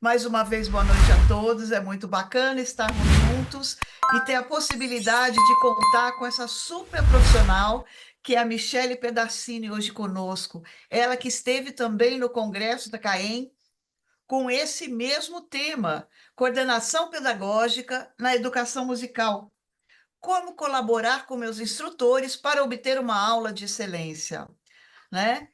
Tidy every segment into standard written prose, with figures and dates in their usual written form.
Mais uma vez, boa noite a todos. É muito bacana estarmos juntos e ter a possibilidade de contar com essa super profissional que é a Michele Pedassini hoje conosco. Ela que esteve também no Congresso da CAEM com esse mesmo tema, coordenação pedagógica na educação musical. Como colaborar com meus instrutores para obter uma aula de excelência, né?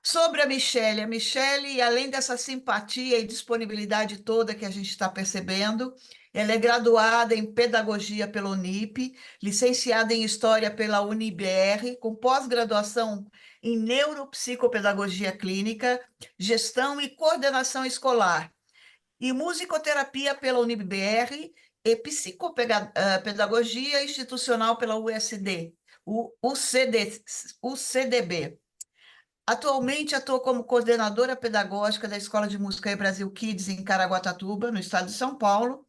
Sobre a Michele, além dessa simpatia e disponibilidade toda que a gente está percebendo, ela é graduada em Pedagogia pela Unip, licenciada em História pela UniBR, com pós-graduação em Neuropsicopedagogia Clínica, Gestão e Coordenação Escolar, e Musicoterapia pela UniBR e Psicopedagogia Institucional pela USD, o CDB. Atualmente atua como coordenadora pedagógica da Escola de Música e Brasil Kids em Caraguatatuba, no estado de São Paulo,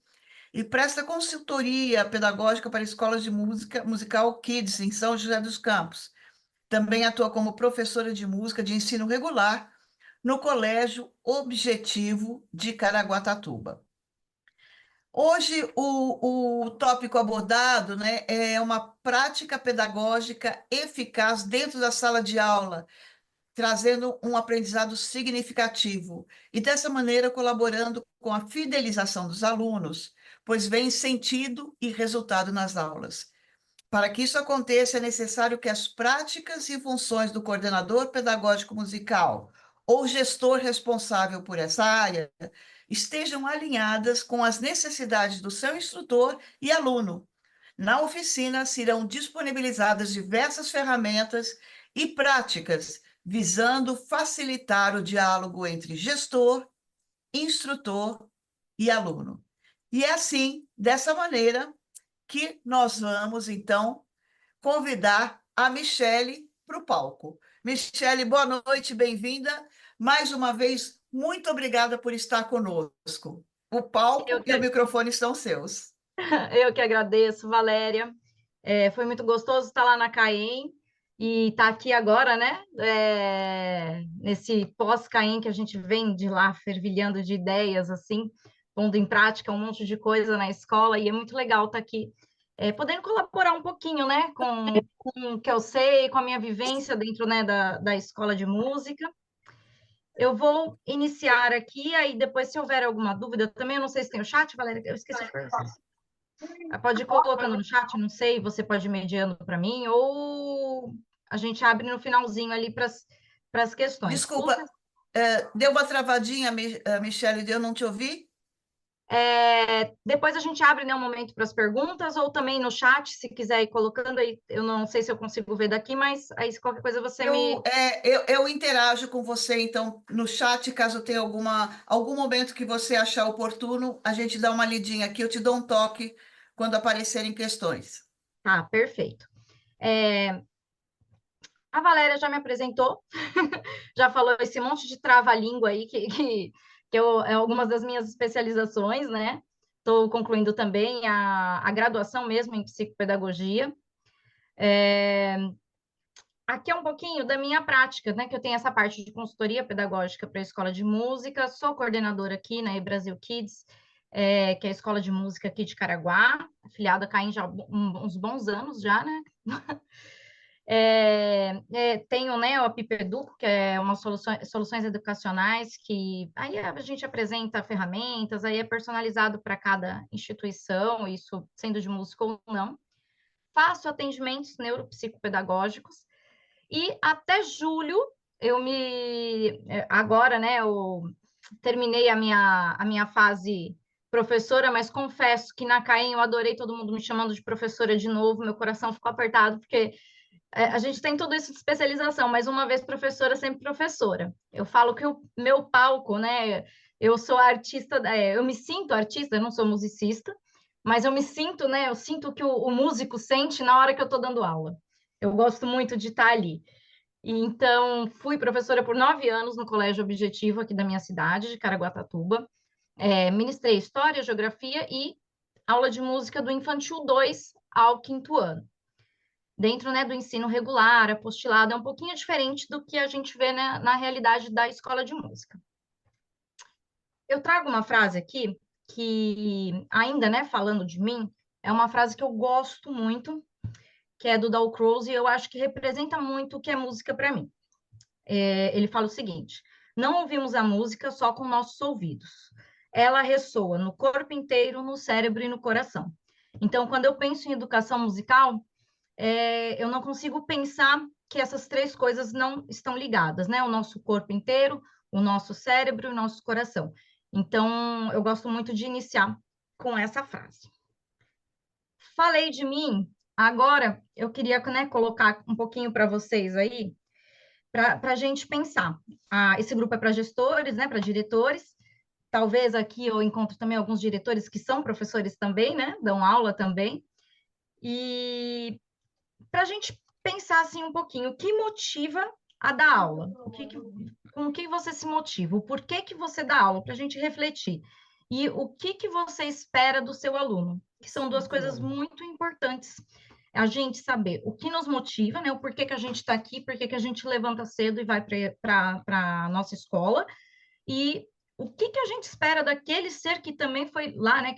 e presta consultoria pedagógica para escolas de música musical Kids em São José dos Campos. Também atua como professora de música de ensino regular no Colégio Objetivo de Caraguatatuba. Hoje, o tópico abordado, né, é uma prática pedagógica eficaz dentro da sala de aula, trazendo um aprendizado significativo e, dessa maneira, colaborando com a fidelização dos alunos, pois vem sentido e resultado nas aulas. Para que isso aconteça, é necessário que as práticas e funções do coordenador pedagógico musical ou gestor responsável por essa área estejam alinhadas com as necessidades do seu instrutor e aluno. Na oficina serão disponibilizadas diversas ferramentas e práticas visando facilitar o diálogo entre gestor, instrutor e aluno. E é assim, dessa maneira, que nós vamos, então, convidar a Michele para o palco. Michele, boa noite, bem-vinda. Mais uma vez, muito obrigada por estar conosco. O Eu palco e o que, microfone estão seus. eu que agradeço, Valéria. Foi muito gostoso estar lá na CAEM e estar aqui agora, né? Nesse pós-CAEM que a gente vem de lá fervilhando de ideias, assim, pondo em prática um monte de coisa na escola, e é muito legal estar aqui, podendo colaborar um pouquinho, né, com o que eu sei, com a minha vivência dentro, né, da escola de música. Eu vou iniciar aqui, aí depois, se houver alguma dúvida, também eu não sei se tem o chat, Valéria, eu esqueci de perguntar. Pode ir colocando no chat, não sei, você pode ir mediando para mim, ou a gente abre no finalzinho ali para as questões. Desculpa, deu uma travadinha, Michele, eu não te ouvi? Depois a gente abre, né, um momento para as perguntas, ou também no chat, se quiser ir colocando aí, eu não sei se eu consigo ver daqui, mas aí se qualquer coisa você Eu, me... é, eu, eu interajo com você, então, no chat, caso tenha algum momento que você achar oportuno, a gente dá uma lidinha aqui, eu te dou um toque quando aparecerem questões. Tá, perfeito. É, a Valéria já me apresentou, já falou esse monte de trava-língua aí, é algumas das minhas especializações, né? Estou concluindo também a graduação mesmo em psicopedagogia. É, aqui é um pouquinho da minha prática, né? Que eu tenho essa parte de consultoria pedagógica para a escola de música, sou coordenadora aqui na Brasil Kids, que é a escola de música aqui de Caraguá, afiliada a CAEM já há uns bons anos já, né? Tenho, né, o Apipeduco, que é uma soluções educacionais, que aí a gente apresenta ferramentas, aí é personalizado para cada instituição, isso sendo de música ou não. Faço atendimentos neuropsicopedagógicos, e até julho, agora, né, eu terminei a minha fase professora, mas confesso que na CAEM eu adorei todo mundo me chamando de professora de novo, meu coração ficou apertado, porque a gente tem tudo isso de especialização, mas uma vez professora, sempre professora. Eu falo que o meu palco, né? Eu sou artista, eu me sinto artista, eu não sou musicista, mas eu me sinto, né? Eu sinto o que o músico sente na hora que eu estou dando aula. Eu gosto muito de estar ali. E então, fui professora por 9 anos no Colégio Objetivo aqui da minha cidade, de Caraguatatuba. Ministrei História, Geografia e aula de música do Infantil 2 ao quinto ano dentro, né, do ensino regular, apostilado, é um pouquinho diferente do que a gente vê, né, na realidade da escola de música. eu trago uma frase aqui que, ainda, né, falando de mim, é uma frase que eu gosto muito, que é do Dalcroze, e eu acho que representa muito o que é música para mim. Ele fala o seguinte: não ouvimos a música só com nossos ouvidos. Ela ressoa no corpo inteiro, no cérebro e no coração. Então, quando eu penso em educação musical, eu não consigo pensar que essas três coisas não estão ligadas, né? O nosso corpo inteiro, o nosso cérebro e o nosso coração. Então, eu gosto muito de iniciar com essa frase. Falei de mim, agora eu queria, né, colocar um pouquinho para vocês aí, para a gente pensar. Esse grupo é para gestores, né, para diretores. Talvez aqui eu encontro também alguns diretores que são professores também, né, dão aula também. E para a gente pensar assim um pouquinho, o que motiva a dar aula? Com o que você se motiva? O porquê que você dá aula? Para a gente refletir. E o que você espera do seu aluno? Que são duas coisas muito importantes. A gente saber o que nos motiva, né? O porquê que a gente está aqui, porquê que a gente levanta cedo e vai para a nossa escola. E o que a gente espera daquele ser que também foi lá, né?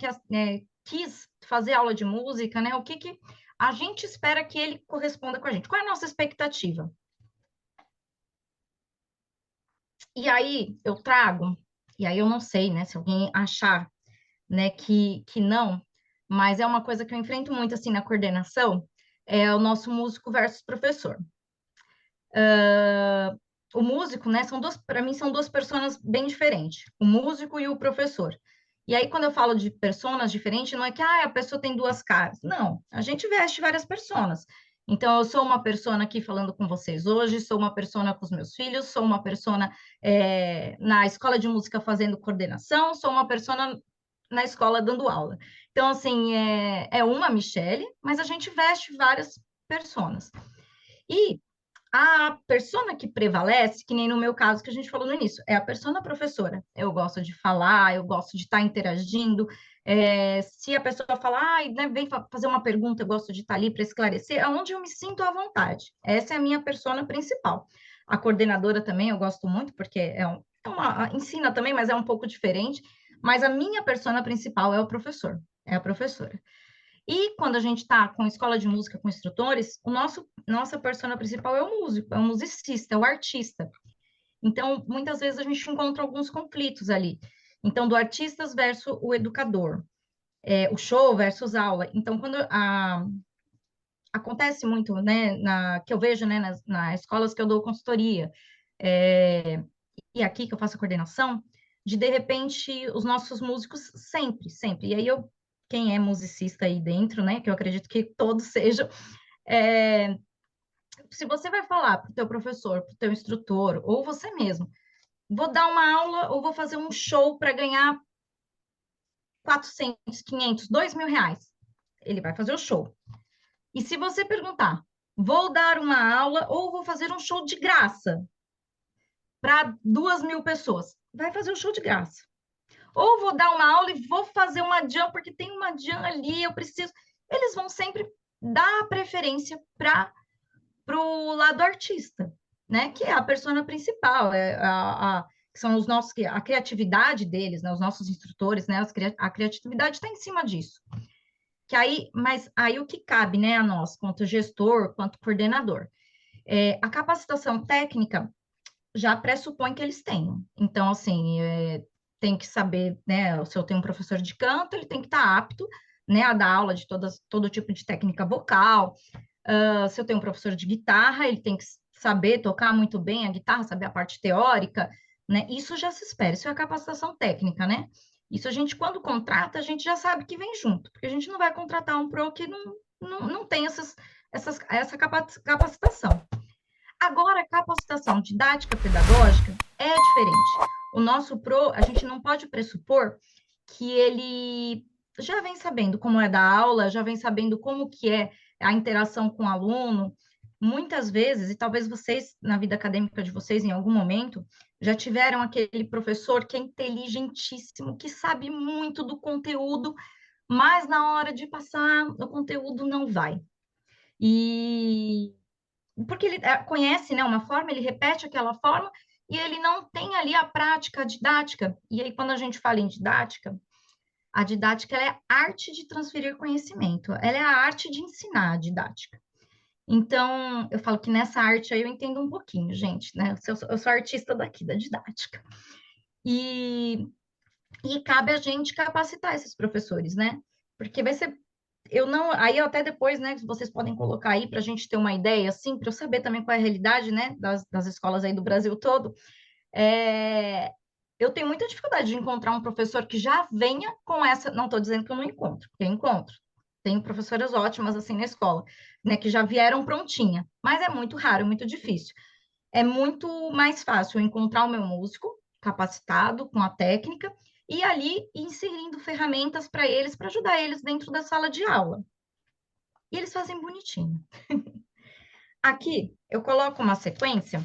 Quis fazer aula de música, né? O que a gente espera que ele corresponda com a gente? Qual é a nossa expectativa? E aí eu trago, e aí eu não sei, né, se alguém achar, né, que não, mas é uma coisa que eu enfrento muito assim na coordenação, é o nosso músico versus professor. O músico, né, para mim são duas personas bem diferentes, o músico e o professor. E aí, quando eu falo de personas diferentes, não é que a pessoa tem duas caras. Não, a gente veste várias personas. Então, eu sou uma persona aqui falando com vocês hoje, sou uma persona com os meus filhos, sou uma persona na escola de música fazendo coordenação, sou uma persona na escola dando aula. Então, assim, é uma Michele, mas a gente veste várias personas. E a persona que prevalece, que nem no meu caso que a gente falou no início, é a persona professora. Eu gosto de falar, eu gosto de estar interagindo. Se a pessoa falar, né, vem fazer uma pergunta, eu gosto de estar ali para esclarecer, é onde eu me sinto à vontade. Essa é a minha persona principal. A coordenadora também eu gosto muito, porque ensina também, mas é um pouco diferente. Mas a minha persona principal é o professor, é a professora. E quando a gente está com escola de música, com instrutores, nossa persona principal é o músico, é o musicista, é o artista. Então, muitas vezes a gente encontra alguns conflitos ali. Então, do artistas versus o educador, o show versus aula. Então, acontece muito, né, que eu vejo, né, nas escolas que eu dou consultoria, e aqui que eu faço a coordenação, de repente, os nossos músicos sempre. E aí quem é musicista aí dentro, né, que eu acredito que todos sejam, se você vai falar para o teu professor, para o teu instrutor, ou você mesmo, vou dar uma aula ou vou fazer um show para ganhar 400, 500, R$ 2.000, ele vai fazer o show. E se você perguntar, vou dar uma aula ou vou fazer um show de graça para 2.000 pessoas, vai fazer o show de graça. Ou vou dar uma aula e vou fazer uma jam, porque tem uma jam ali, eu preciso. Eles vão sempre dar a preferência para o lado artista, né? Que é a persona principal, que são os nossos, a criatividade deles, né? Os nossos instrutores, né? A criatividade está em cima disso. Mas aí o que cabe, né, a nós, quanto gestor, quanto coordenador? A capacitação técnica já pressupõe que eles tenham. Então, assim, tem que saber, né? Se eu tenho um professor de canto, ele tem que estar apto, né, a dar aula de todo tipo de técnica vocal. Se eu tenho um professor de guitarra, ele tem que saber tocar muito bem a guitarra, saber a parte teórica, né? Isso já se espera, isso é a capacitação técnica, né? Isso a gente, quando contrata, a gente já sabe que vem junto, porque a gente não vai contratar um pro que não tem essa capacitação. Agora, a capacitação didática pedagógica é diferente. O nosso PRO, a gente não pode pressupor que ele já vem sabendo como é dar aula, já vem sabendo como que é a interação com o aluno. Muitas vezes, e talvez vocês, na vida acadêmica de vocês, em algum momento, já tiveram aquele professor que é inteligentíssimo, que sabe muito do conteúdo, mas na hora de passar, o conteúdo não vai. E porque ele conhece, né, uma forma, ele repete aquela forma, e ele não tem ali a prática, a didática. E aí, quando a gente fala em didática, a didática ela é a arte de transferir conhecimento, ela é a arte de ensinar a didática. Então, eu falo que nessa arte aí eu entendo um pouquinho, gente, né? Eu sou artista daqui, da didática. E, e cabe a gente capacitar esses professores, né? Porque vai ser. Eu não. Aí até depois, né? Vocês podem colocar aí para a gente ter uma ideia, assim, para eu saber também qual é a realidade, né? Das escolas aí do Brasil todo. É, eu tenho muita dificuldade de encontrar um professor que já venha com essa. Não estou dizendo que eu não encontro, porque eu encontro. Tenho professoras ótimas assim na escola, né, que já vieram prontinha, mas é muito raro, muito difícil. É muito mais fácil eu encontrar o meu músico capacitado com a técnica e ali inserindo ferramentas para eles, para ajudar eles dentro da sala de aula. E eles fazem bonitinho. Aqui eu coloco uma sequência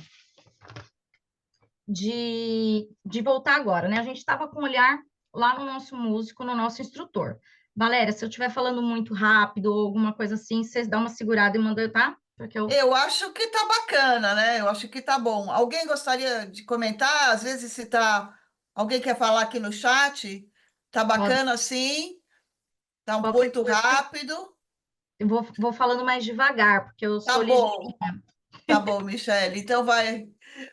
de voltar agora, né? A gente estava com o olhar lá no nosso músico, no nosso instrutor. Valéria, se eu estiver falando muito rápido ou alguma coisa assim, vocês dão uma segurada e mandam, tá? Porque eu Eu acho que tá bacana, né? Eu acho que tá bom. Alguém gostaria de comentar? Às vezes, se tá. Alguém quer falar aqui no chat? Tá posso, bacana assim? Tá qualquer muito coisa, rápido? eu vou falando mais devagar, porque eu Tá sou bom, ligeirinha. tá bom, Michele. Então vai,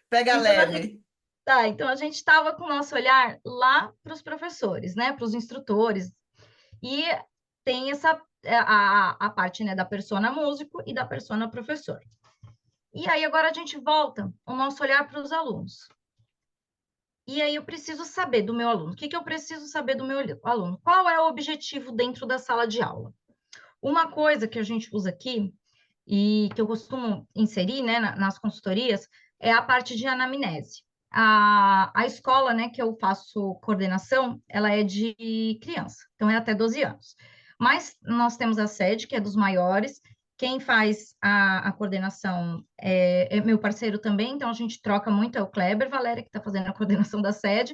pega Então a gente leve. tá, então a gente estava com o nosso olhar lá para os professores, né? Para os instrutores. E tem essa a parte, né, da persona músico e da persona professor. E aí agora a gente volta o nosso olhar para os alunos. E aí eu preciso saber do meu aluno. O que que eu preciso saber do meu aluno? Qual é o objetivo dentro da sala de aula? Uma coisa que a gente usa aqui e que eu costumo inserir, né, nas consultorias é a parte de anamnese. A escola, né, que eu faço coordenação, ela é de criança, então é até 12 anos. Mas nós temos a sede, que é dos maiores. Quem faz a coordenação é meu parceiro também, então a gente troca muito, é o Kleber Valéria, que está fazendo a coordenação da sede.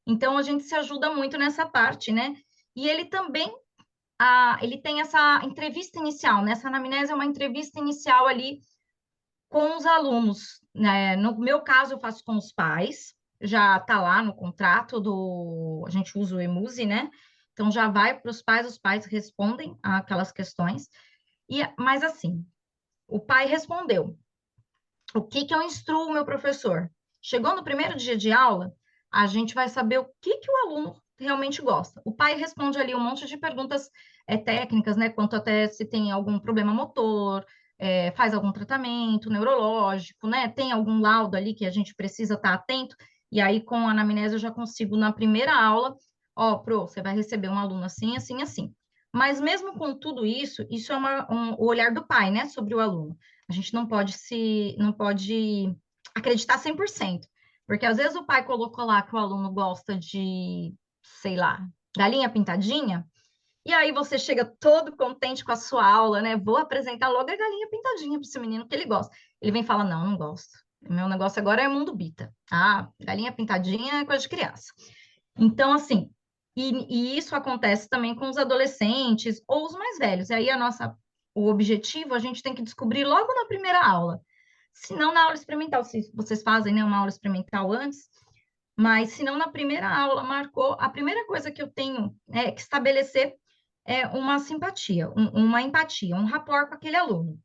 Então a gente se ajuda muito nessa parte, né? E ele também ele tem essa entrevista inicial, né? Essa anamnese é uma entrevista inicial ali com os alunos, né? No meu caso, eu faço com os pais, já está lá no contrato a gente usa o Emuse, né? Então já vai para os pais respondem aquelas questões. Mas assim, o pai respondeu. O que que eu instruo o meu professor? Chegou no primeiro dia de aula, a gente vai saber o que que o aluno realmente gosta. O pai responde ali um monte de perguntas técnicas, né? Quanto até se tem algum problema motor, faz algum tratamento neurológico, né? Tem algum laudo ali que a gente precisa estar atento. E aí, com a anamnese, eu já consigo, na primeira aula, ó, você vai receber um aluno assim, assim, assim. Mas mesmo com tudo isso é o olhar do pai, né, sobre o aluno. A gente não pode acreditar 100%, porque às vezes o pai colocou lá que o aluno gosta de, sei lá, galinha pintadinha, e aí você chega todo contente com a sua aula, né? Vou apresentar logo a galinha pintadinha para esse menino que ele gosta. Ele vem e fala: Não, não gosto. O meu negócio agora é mundo bita. Ah, galinha pintadinha é coisa de criança. Então, assim, e isso acontece também com os adolescentes ou os mais velhos. E aí o objetivo a gente tem que descobrir logo na primeira aula. Se não na aula experimental, se vocês fazem, né, uma aula experimental antes, mas se não na primeira aula marcou, a primeira coisa que eu tenho que estabelecer é uma simpatia, uma empatia, um rapport com aquele aluno.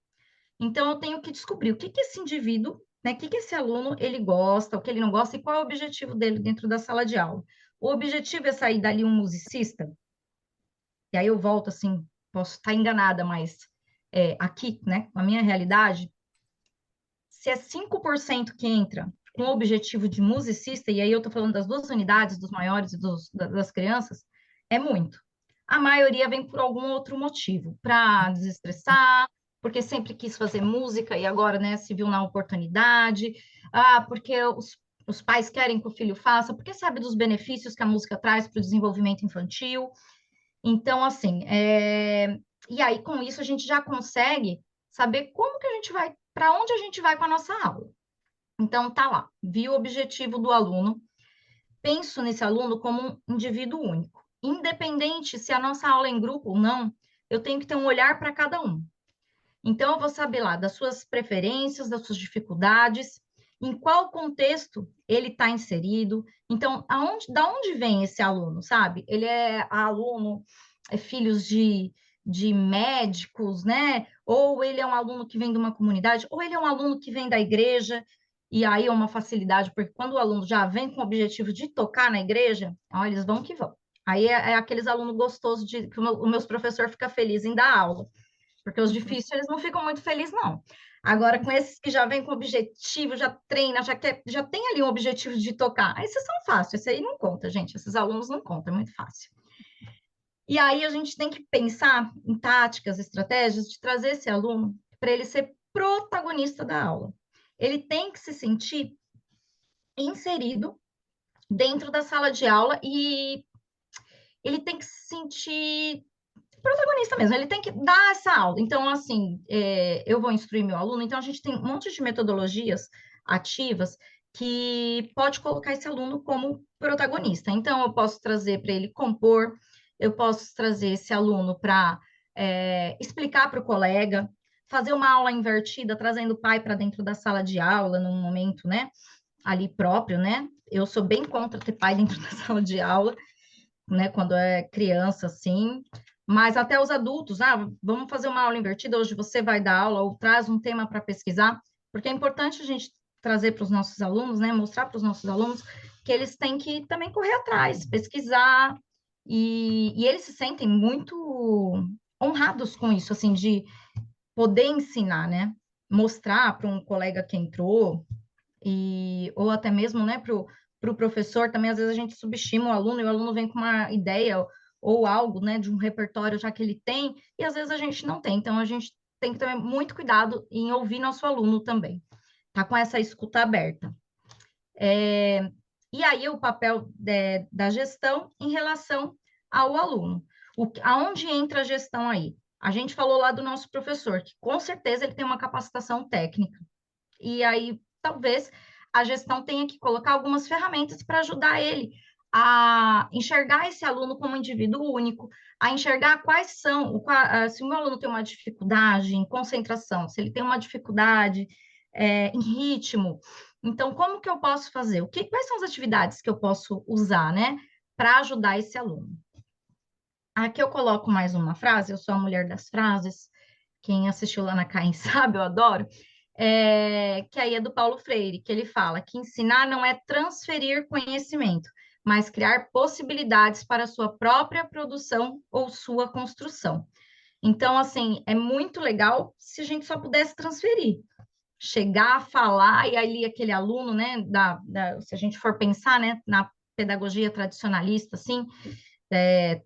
Então, eu tenho que descobrir o que que esse indivíduo, né, o que que esse aluno ele gosta, o que ele não gosta e qual é o objetivo dele dentro da sala de aula. O objetivo é sair dali um musicista, e aí eu volto assim, posso estar enganada, mas aqui, né, na minha realidade, se é 5% que entra com o objetivo de musicista, e aí eu estou falando das duas unidades, dos maiores e das crianças, é muito. A maioria vem por algum outro motivo, para desestressar, porque sempre quis fazer música e agora, né, se viu na oportunidade, porque os pais querem que o filho faça, porque sabe dos benefícios que a música traz para o desenvolvimento infantil. Então, assim, e aí com isso a gente já consegue saber como que a gente vai, para onde a gente vai com a nossa aula. Então, tá lá, vi o objetivo do aluno, penso nesse aluno como um indivíduo único. Independente se a nossa aula é em grupo ou não, eu tenho que ter um olhar para cada um. Então, eu vou saber lá das suas preferências, das suas dificuldades, em qual contexto ele está inserido. Então, da onde vem esse aluno, sabe? Ele é aluno, filhos de médicos, né? Ou ele é um aluno que vem de uma comunidade, ou ele é um aluno que vem da igreja, e aí é uma facilidade, porque quando o aluno já vem com o objetivo de tocar na igreja, ó, eles vão que vão. Aí é aqueles alunos gostosos de que o meus professor fica feliz em dar aula, porque os difíceis eles não ficam muito felizes, não. Agora, com esses que já vêm com objetivo, já treina, já tem ali um objetivo de tocar, aí esses são fáceis, esse aí não conta, gente, esses alunos não contam, é muito fácil. E aí a gente tem que pensar em táticas, estratégias de trazer esse aluno para ele ser protagonista da aula. Ele tem que se sentir inserido dentro da sala de aula e ele tem que se sentir protagonista mesmo, ele tem que dar essa aula. Então, assim, eu vou instruir meu aluno, então a gente tem um monte de metodologias ativas que pode colocar esse aluno como protagonista. Então, eu posso trazer para ele compor, eu posso trazer esse aluno para explicar para o colega, fazer uma aula invertida, trazendo o pai para dentro da sala de aula, num momento, né, ali próprio, né? Eu sou bem contra ter pai dentro da sala de aula, né, quando é criança, assim, mas até os adultos, vamos fazer uma aula invertida, hoje você vai dar aula ou traz um tema para pesquisar, porque é importante a gente trazer para os nossos alunos, né, mostrar para os nossos alunos que eles têm que também correr atrás, pesquisar, e eles se sentem muito honrados com isso, assim, de poder ensinar, né, mostrar para um colega que entrou, ou até mesmo, né, para o professor, também às vezes a gente subestima o aluno e o aluno vem com uma ideia ou algo, né, de um repertório já que ele tem, e às vezes a gente não tem. Então a gente tem que ter muito cuidado em ouvir nosso aluno também, tá com essa escuta aberta. E aí o papel da gestão em relação ao aluno. Aonde entra a gestão aí? A gente falou lá do nosso professor, que com certeza ele tem uma capacitação técnica. E aí, talvez, a gestão tenha que colocar algumas ferramentas para ajudar ele a enxergar esse aluno como um indivíduo único, a enxergar quais são, se o meu aluno tem uma dificuldade em concentração, se ele tem uma dificuldade em ritmo, então, como que eu posso fazer? Quais são as atividades que eu posso usar, né, para ajudar esse aluno? Aqui eu coloco mais uma frase, eu sou a mulher das frases, quem assistiu lá na Caim sabe, eu adoro, que aí é do Paulo Freire, que ele fala que ensinar não é transferir conhecimento, mas criar possibilidades para sua própria produção ou sua construção. Então, assim, é muito legal se a gente só pudesse transferir, chegar a falar, e ali aquele aluno, né, se a gente for pensar, né, na pedagogia tradicionalista, assim,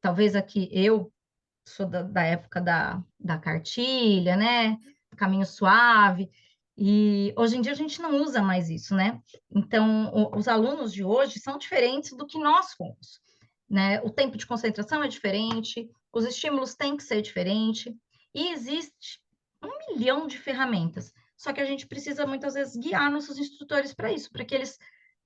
talvez aqui eu sou da época da cartilha, né? Caminho suave. E hoje em dia a gente não usa mais isso, né? Então, os alunos de hoje são diferentes do que nós fomos, né? O tempo de concentração é diferente, os estímulos têm que ser diferentes, e existe 1 milhão de ferramentas. Só que a gente precisa muitas vezes guiar nossos instrutores para isso, para que eles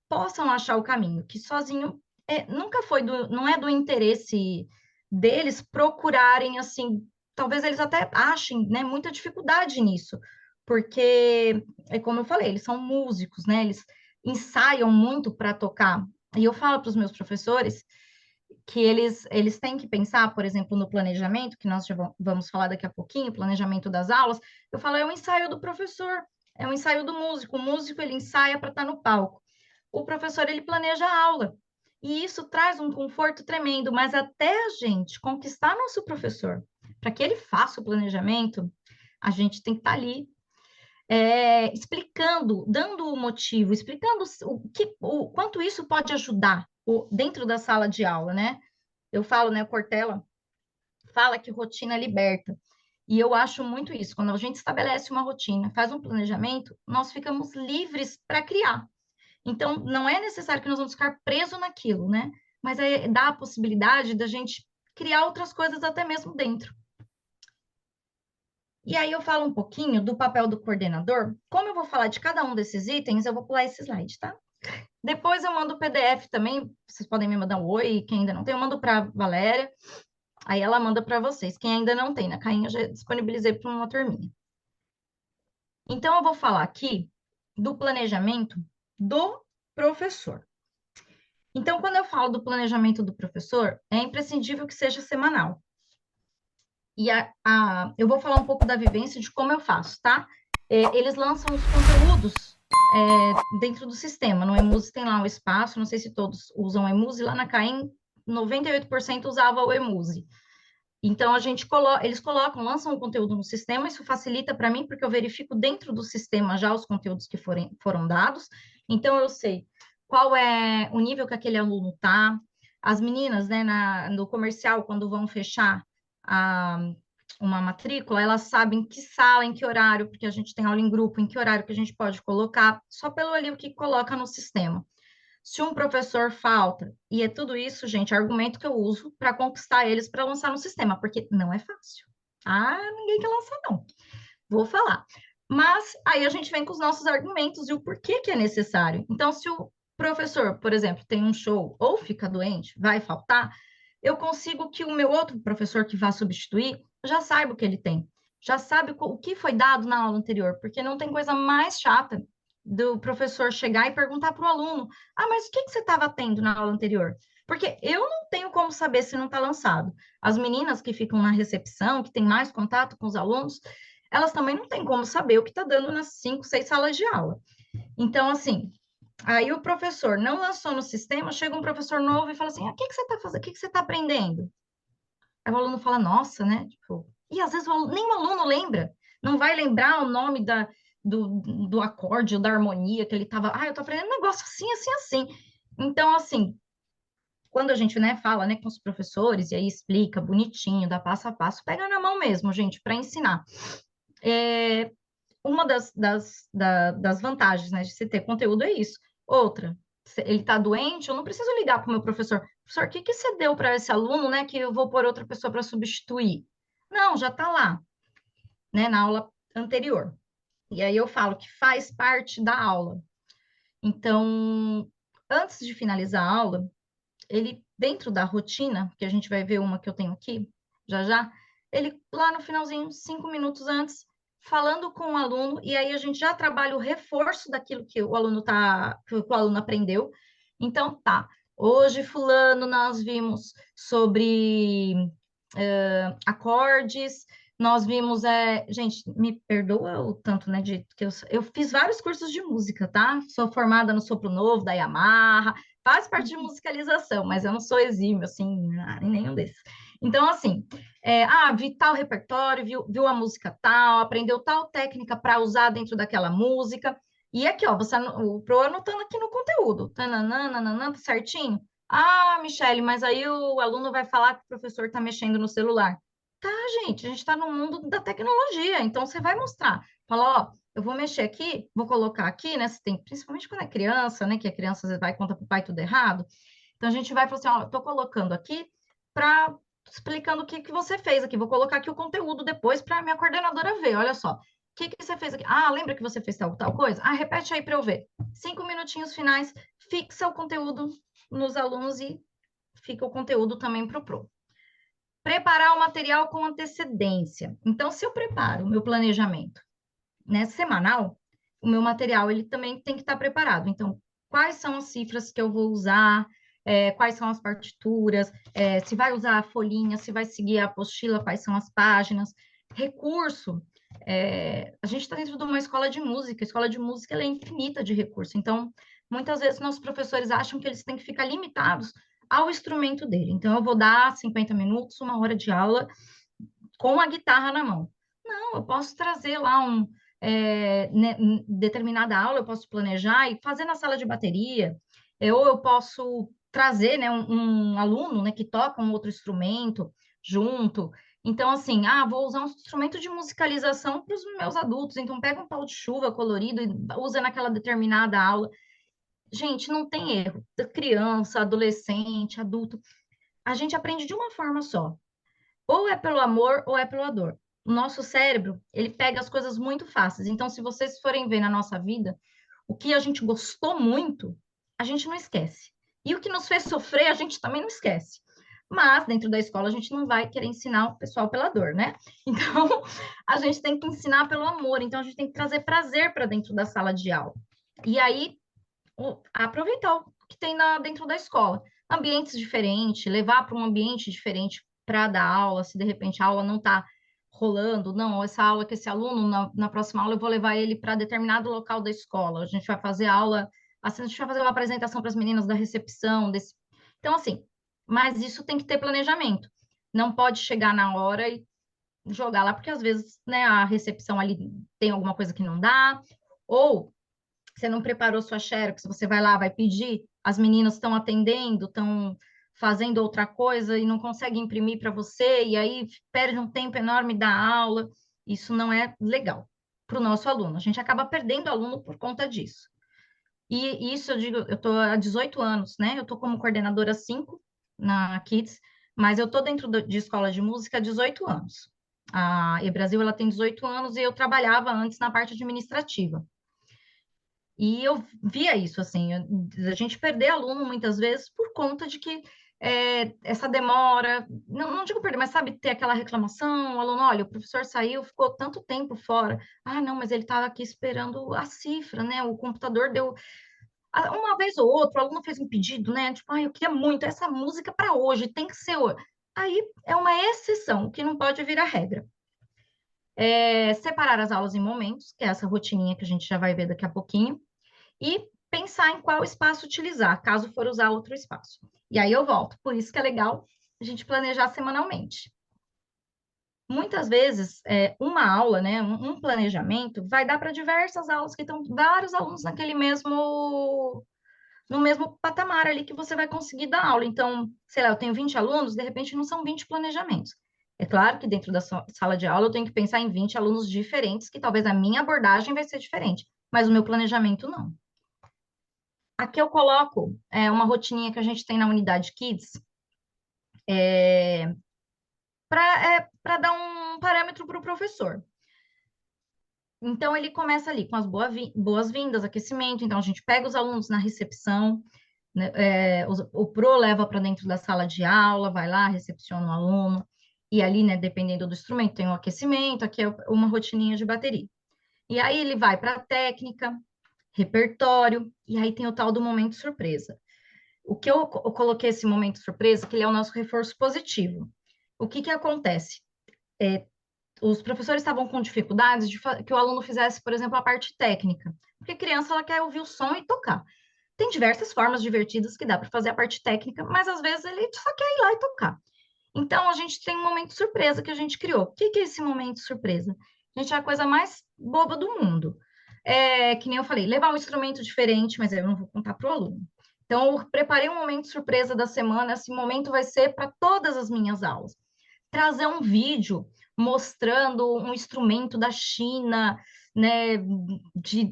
possam achar o caminho, que sozinho nunca foi não é do interesse deles procurarem assim, talvez eles até achem, né, muita dificuldade nisso, porque é como eu falei, eles são músicos, né? Eles ensaiam muito para tocar. E eu falo para os meus professores que eles têm que pensar, por exemplo, no planejamento, que nós já vamos falar daqui a pouquinho, planejamento das aulas. Eu falo, é um ensaio do professor, é um ensaio do músico. O músico ele ensaia para estar no palco. O professor ele planeja a aula. E isso traz um conforto tremendo, mas até a gente conquistar nosso professor, para que ele faça o planejamento, a gente tem que estar ali explicando, dando o motivo, explicando o quanto isso pode ajudar dentro da sala de aula, né? Eu falo, né, Cortella fala que rotina liberta. E eu acho muito isso. Quando a gente estabelece uma rotina, faz um planejamento, nós ficamos livres para criar. Então, não é necessário que nós vamos ficar presos naquilo, né? Mas dá a possibilidade da gente criar outras coisas até mesmo dentro. E aí eu falo um pouquinho do papel do coordenador. Como eu vou falar de cada um desses itens, eu vou pular esse slide, tá? Depois eu mando o PDF também, vocês podem me mandar um oi, quem ainda não tem, eu mando para a Valéria, aí ela manda para vocês. Quem ainda não tem, na Cainha eu já disponibilizei para uma turminha. Então eu vou falar aqui do planejamento do professor. Então, quando eu falo do planejamento do professor, é imprescindível que seja semanal. E eu vou falar um pouco da vivência de como eu faço, tá? Eles lançam os conteúdos dentro do sistema. No Emuse tem lá um espaço, não sei se todos usam o Emuse, lá na CAEM, 98% usava o Emuse. Então, eles colocam, lançam o conteúdo no sistema, isso facilita para mim, porque eu verifico dentro do sistema já os conteúdos que foram dados, então eu sei qual é o nível que aquele aluno está. As meninas, né, no comercial, quando vão fechar uma matrícula, elas sabem que sala, em que horário, porque a gente tem aula em grupo, em que horário que a gente pode colocar, só pelo ali o que coloca no sistema. Se um professor falta, e é tudo isso, gente, argumento que eu uso para conquistar eles para lançar no sistema, porque não é fácil. Ah, ninguém quer lançar, não. Vou falar. Mas aí a gente vem com os nossos argumentos e o porquê que é necessário. Então, se o professor, por exemplo, tem um show ou fica doente, vai faltar, eu consigo que o meu outro professor que vá substituir já saiba o que ele tem, já sabe o que foi dado na aula anterior, porque não tem coisa mais chata do professor chegar e perguntar para o aluno: ah, mas o que você estava tendo na aula anterior? Porque eu não tenho como saber se não está lançado. As meninas que ficam na recepção, que têm mais contato com os alunos, elas também não têm como saber o que está dando nas 5, 6 salas de aula. Então, assim, aí o professor não lançou no sistema, chega um professor novo e fala assim: ah, o que você está fazendo? O que você está aprendendo? Aí o aluno fala: nossa, né? Tipo, e às vezes nem o aluno lembra, não vai lembrar o nome do acorde ou da harmonia que ele estava. Ah, eu estou aprendendo um negócio assim, assim, assim. Então, assim, quando a gente, né, fala, né, com os professores e aí explica bonitinho, dá passo a passo, pega na mão mesmo, gente, para ensinar. Uma das vantagens, né, de se ter conteúdo é isso. Outra, se ele está doente, eu não preciso ligar para o meu professor. Professor, o que que você deu para esse aluno, né, que eu vou pôr outra pessoa para substituir? Não, já está lá, né, na aula anterior. E aí eu falo que faz parte da aula. Então, antes de finalizar a aula, ele, dentro da rotina, que a gente vai ver uma que eu tenho aqui, já já, ele lá no finalzinho, 5 minutos antes, falando com o aluno, e aí a gente já trabalha o reforço daquilo que o aluno que o aluno aprendeu. Então, tá. Hoje, fulano, nós vimos sobre acordes, nós vimos, gente, me perdoa o tanto, né, de que eu fiz vários cursos de música, tá? Sou formada no Sopro Novo, da Yamaha, faz parte de musicalização, mas eu não sou exímio, assim, em nenhum desses. Então, assim, vi tal repertório, viu a música tal, aprendeu tal técnica para usar dentro daquela música, e aqui, ó, o Pro anotando aqui no conteúdo, tananana, certinho. Ah, Michele, mas aí o aluno vai falar que o professor está mexendo no celular. Tá, gente, a gente está no mundo da tecnologia, então você vai mostrar. Fala, ó, eu vou mexer aqui, vou colocar aqui, né? Você tem, principalmente quando é criança, né? Que a criança às vezes vai e conta para o pai tudo errado. Então a gente vai falar assim, ó, eu tô colocando aqui para explicando o que que você fez aqui. Vou colocar aqui o conteúdo depois para a minha coordenadora ver. Olha só. O que que você fez aqui? Ah, lembra que você fez tal coisa? Ah, repete aí para eu ver. 5 minutinhos finais, fixa o conteúdo nos alunos e fica o conteúdo também para o Pro. Preparar o material com antecedência. Então, se eu preparo o meu planejamento, né, semanal, o meu material ele também tem que estar preparado. Então, quais são as cifras que eu vou usar, quais são as partituras, se vai usar a folhinha, se vai seguir a apostila, quais são as páginas. Recurso, a gente está dentro de uma a escola de música ela é infinita de recurso, então, muitas vezes nossos professores acham que eles têm que ficar limitados ao instrumento dele. Então, eu vou dar 50 minutos, 1 hora de aula com a guitarra na mão. Não, eu posso trazer lá determinada aula, eu posso planejar e fazer na sala de bateria, ou eu posso trazer, né, um aluno, né, que toca um outro instrumento junto. Então, assim, vou usar um instrumento de musicalização para os meus adultos, então pega um pau de chuva colorido e usa naquela determinada aula. Gente, não tem erro. Criança, adolescente, adulto, a gente aprende de uma forma só. Ou é pelo amor ou é pela dor. O nosso cérebro, ele pega as coisas muito fáceis. Então, se vocês forem ver na nossa vida, o que a gente gostou muito, a gente não esquece. E o que nos fez sofrer, a gente também não esquece. Mas, dentro da escola, a gente não vai querer ensinar o pessoal pela dor, né? Então, a gente tem que ensinar pelo amor. Então, a gente tem que trazer prazer para dentro da sala de aula. E aí, aproveitar o que tem dentro da escola. Ambientes diferentes, levar para um ambiente diferente para dar aula, se de repente a aula não está rolando, não, essa aula que esse aluno, na próxima aula, eu vou levar ele para determinado local da escola. A gente vai fazer aula, assim, a gente vai fazer uma apresentação para as meninas da recepção, desse... Então, assim, mas isso tem que ter planejamento. Não pode chegar na hora e jogar lá, porque às vezes, né, a recepção ali tem alguma coisa que não dá, ou você não preparou sua xerox, você vai lá, vai pedir, as meninas estão atendendo, estão fazendo outra coisa e não conseguem imprimir para você, e aí perde um tempo enorme da aula. Isso não é legal para o nosso aluno. A gente acaba perdendo aluno por conta disso. E isso eu digo, eu estou há 18 anos, né? Eu estou como coordenadora 5 na Kids, mas eu estou dentro de escola de música há 18 anos. A E-Brasil, ela tem 18 anos e eu trabalhava antes na parte administrativa. E eu via isso, assim, a gente perder aluno muitas vezes por conta de que essa demora, não digo perder, mas sabe, ter aquela reclamação, o aluno, olha, o professor saiu, ficou tanto tempo fora. Ah, não, mas ele estava aqui esperando a cifra, né? O computador deu. Uma vez ou outra, o aluno fez um pedido, né? Tipo, ah, eu queria muito essa música para hoje, tem que ser hoje. Aí é uma exceção, o que não pode virar regra. Separar as aulas em momentos, que é essa rotininha que a gente já vai ver daqui a pouquinho e pensar em qual espaço utilizar, caso for usar outro espaço. E aí eu volto. Por isso que é legal a gente planejar semanalmente. Muitas vezes, uma aula, né, um planejamento, vai dar para diversas aulas que estão vários alunos no mesmo patamar ali que você vai conseguir dar aula. Então, sei lá, eu tenho 20 alunos, de repente não são 20 planejamentos. É claro que dentro da sala de aula eu tenho que pensar em 20 alunos diferentes, que talvez a minha abordagem vai ser diferente, mas o meu planejamento não. Aqui eu coloco uma rotininha que a gente tem na unidade Kids, para dar um parâmetro para o professor. Então, ele começa ali com as boas-vindas, aquecimento. Então, a gente pega os alunos na recepção, né, o pro leva para dentro da sala de aula, vai lá, recepciona o aluno, e ali, né, dependendo do instrumento, tem o aquecimento, aqui é uma rotininha de bateria. E aí ele vai para a técnica, repertório, e aí tem o tal do momento surpresa. O que eu coloquei esse momento surpresa, que ele é o nosso reforço positivo. O que que acontece? Os professores estavam com dificuldades de que o aluno fizesse, por exemplo, a parte técnica, porque a criança ela quer ouvir o som e tocar. Tem diversas formas divertidas que dá para fazer a parte técnica, mas às vezes ele só quer ir lá e tocar. Então a gente tem um momento surpresa que a gente criou. O que que é esse momento surpresa? Gente, é a coisa mais boba do mundo. Que nem eu falei, levar um instrumento diferente, mas eu não vou contar para o aluno. Então, eu preparei um momento surpresa da semana. Esse momento vai ser para todas as minhas aulas. Trazer um vídeo mostrando um instrumento da China, né, de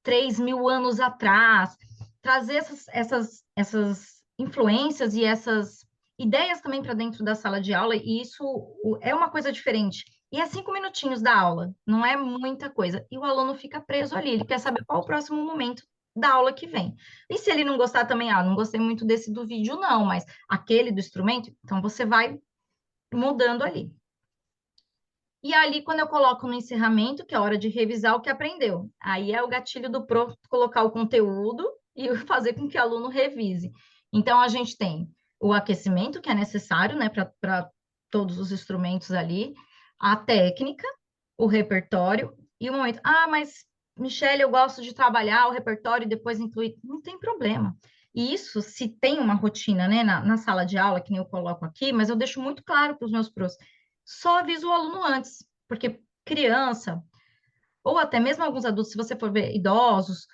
3.000 anos atrás. Trazer essas influências e essas ideias também para dentro da sala de aula, e isso é uma coisa diferente. E é 5 minutinhos da aula, não é muita coisa. E o aluno fica preso ali, ele quer saber qual o próximo momento da aula que vem. E se ele não gostar também, não gostei muito desse do vídeo, não, mas aquele do instrumento, então você vai mudando ali. E ali, quando eu coloco no encerramento, que é a hora de revisar o que aprendeu, aí é o gatilho do pro colocar o conteúdo e fazer com que o aluno revise. Então, a gente tem o aquecimento, que é necessário, né, para todos os instrumentos ali, a técnica, o repertório e o momento. Ah, mas, Michele, eu gosto de trabalhar o repertório e depois incluir. Não tem problema. E isso, se tem uma rotina, né, na sala de aula, que nem eu coloco aqui, mas eu deixo muito claro para os meus pros, só avisa o aluno antes, porque criança, ou até mesmo alguns adultos, se você for ver idosos,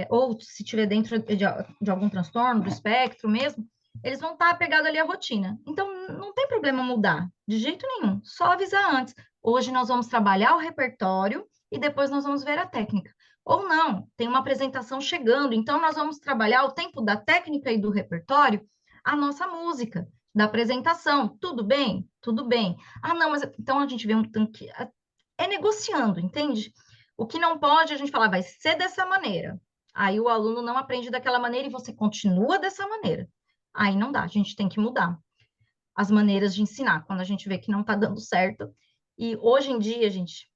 ou se tiver dentro de algum transtorno do espectro mesmo, eles vão estar apegados ali à rotina. Então, não tem problema mudar, de jeito nenhum, só avisar antes. Hoje nós vamos trabalhar o repertório e depois nós vamos ver a técnica. Ou não, tem uma apresentação chegando, então nós vamos trabalhar o tempo da técnica e do repertório, a nossa música, da apresentação. Tudo bem? Tudo bem. Ah, não, mas então a gente vê um tanque. É negociando, entende? O que não pode, a gente falar, vai ser dessa maneira. Aí o aluno não aprende daquela maneira e você continua dessa maneira. Aí não dá, a gente tem que mudar as maneiras de ensinar, quando a gente vê que não está dando certo. E hoje em dia, gente,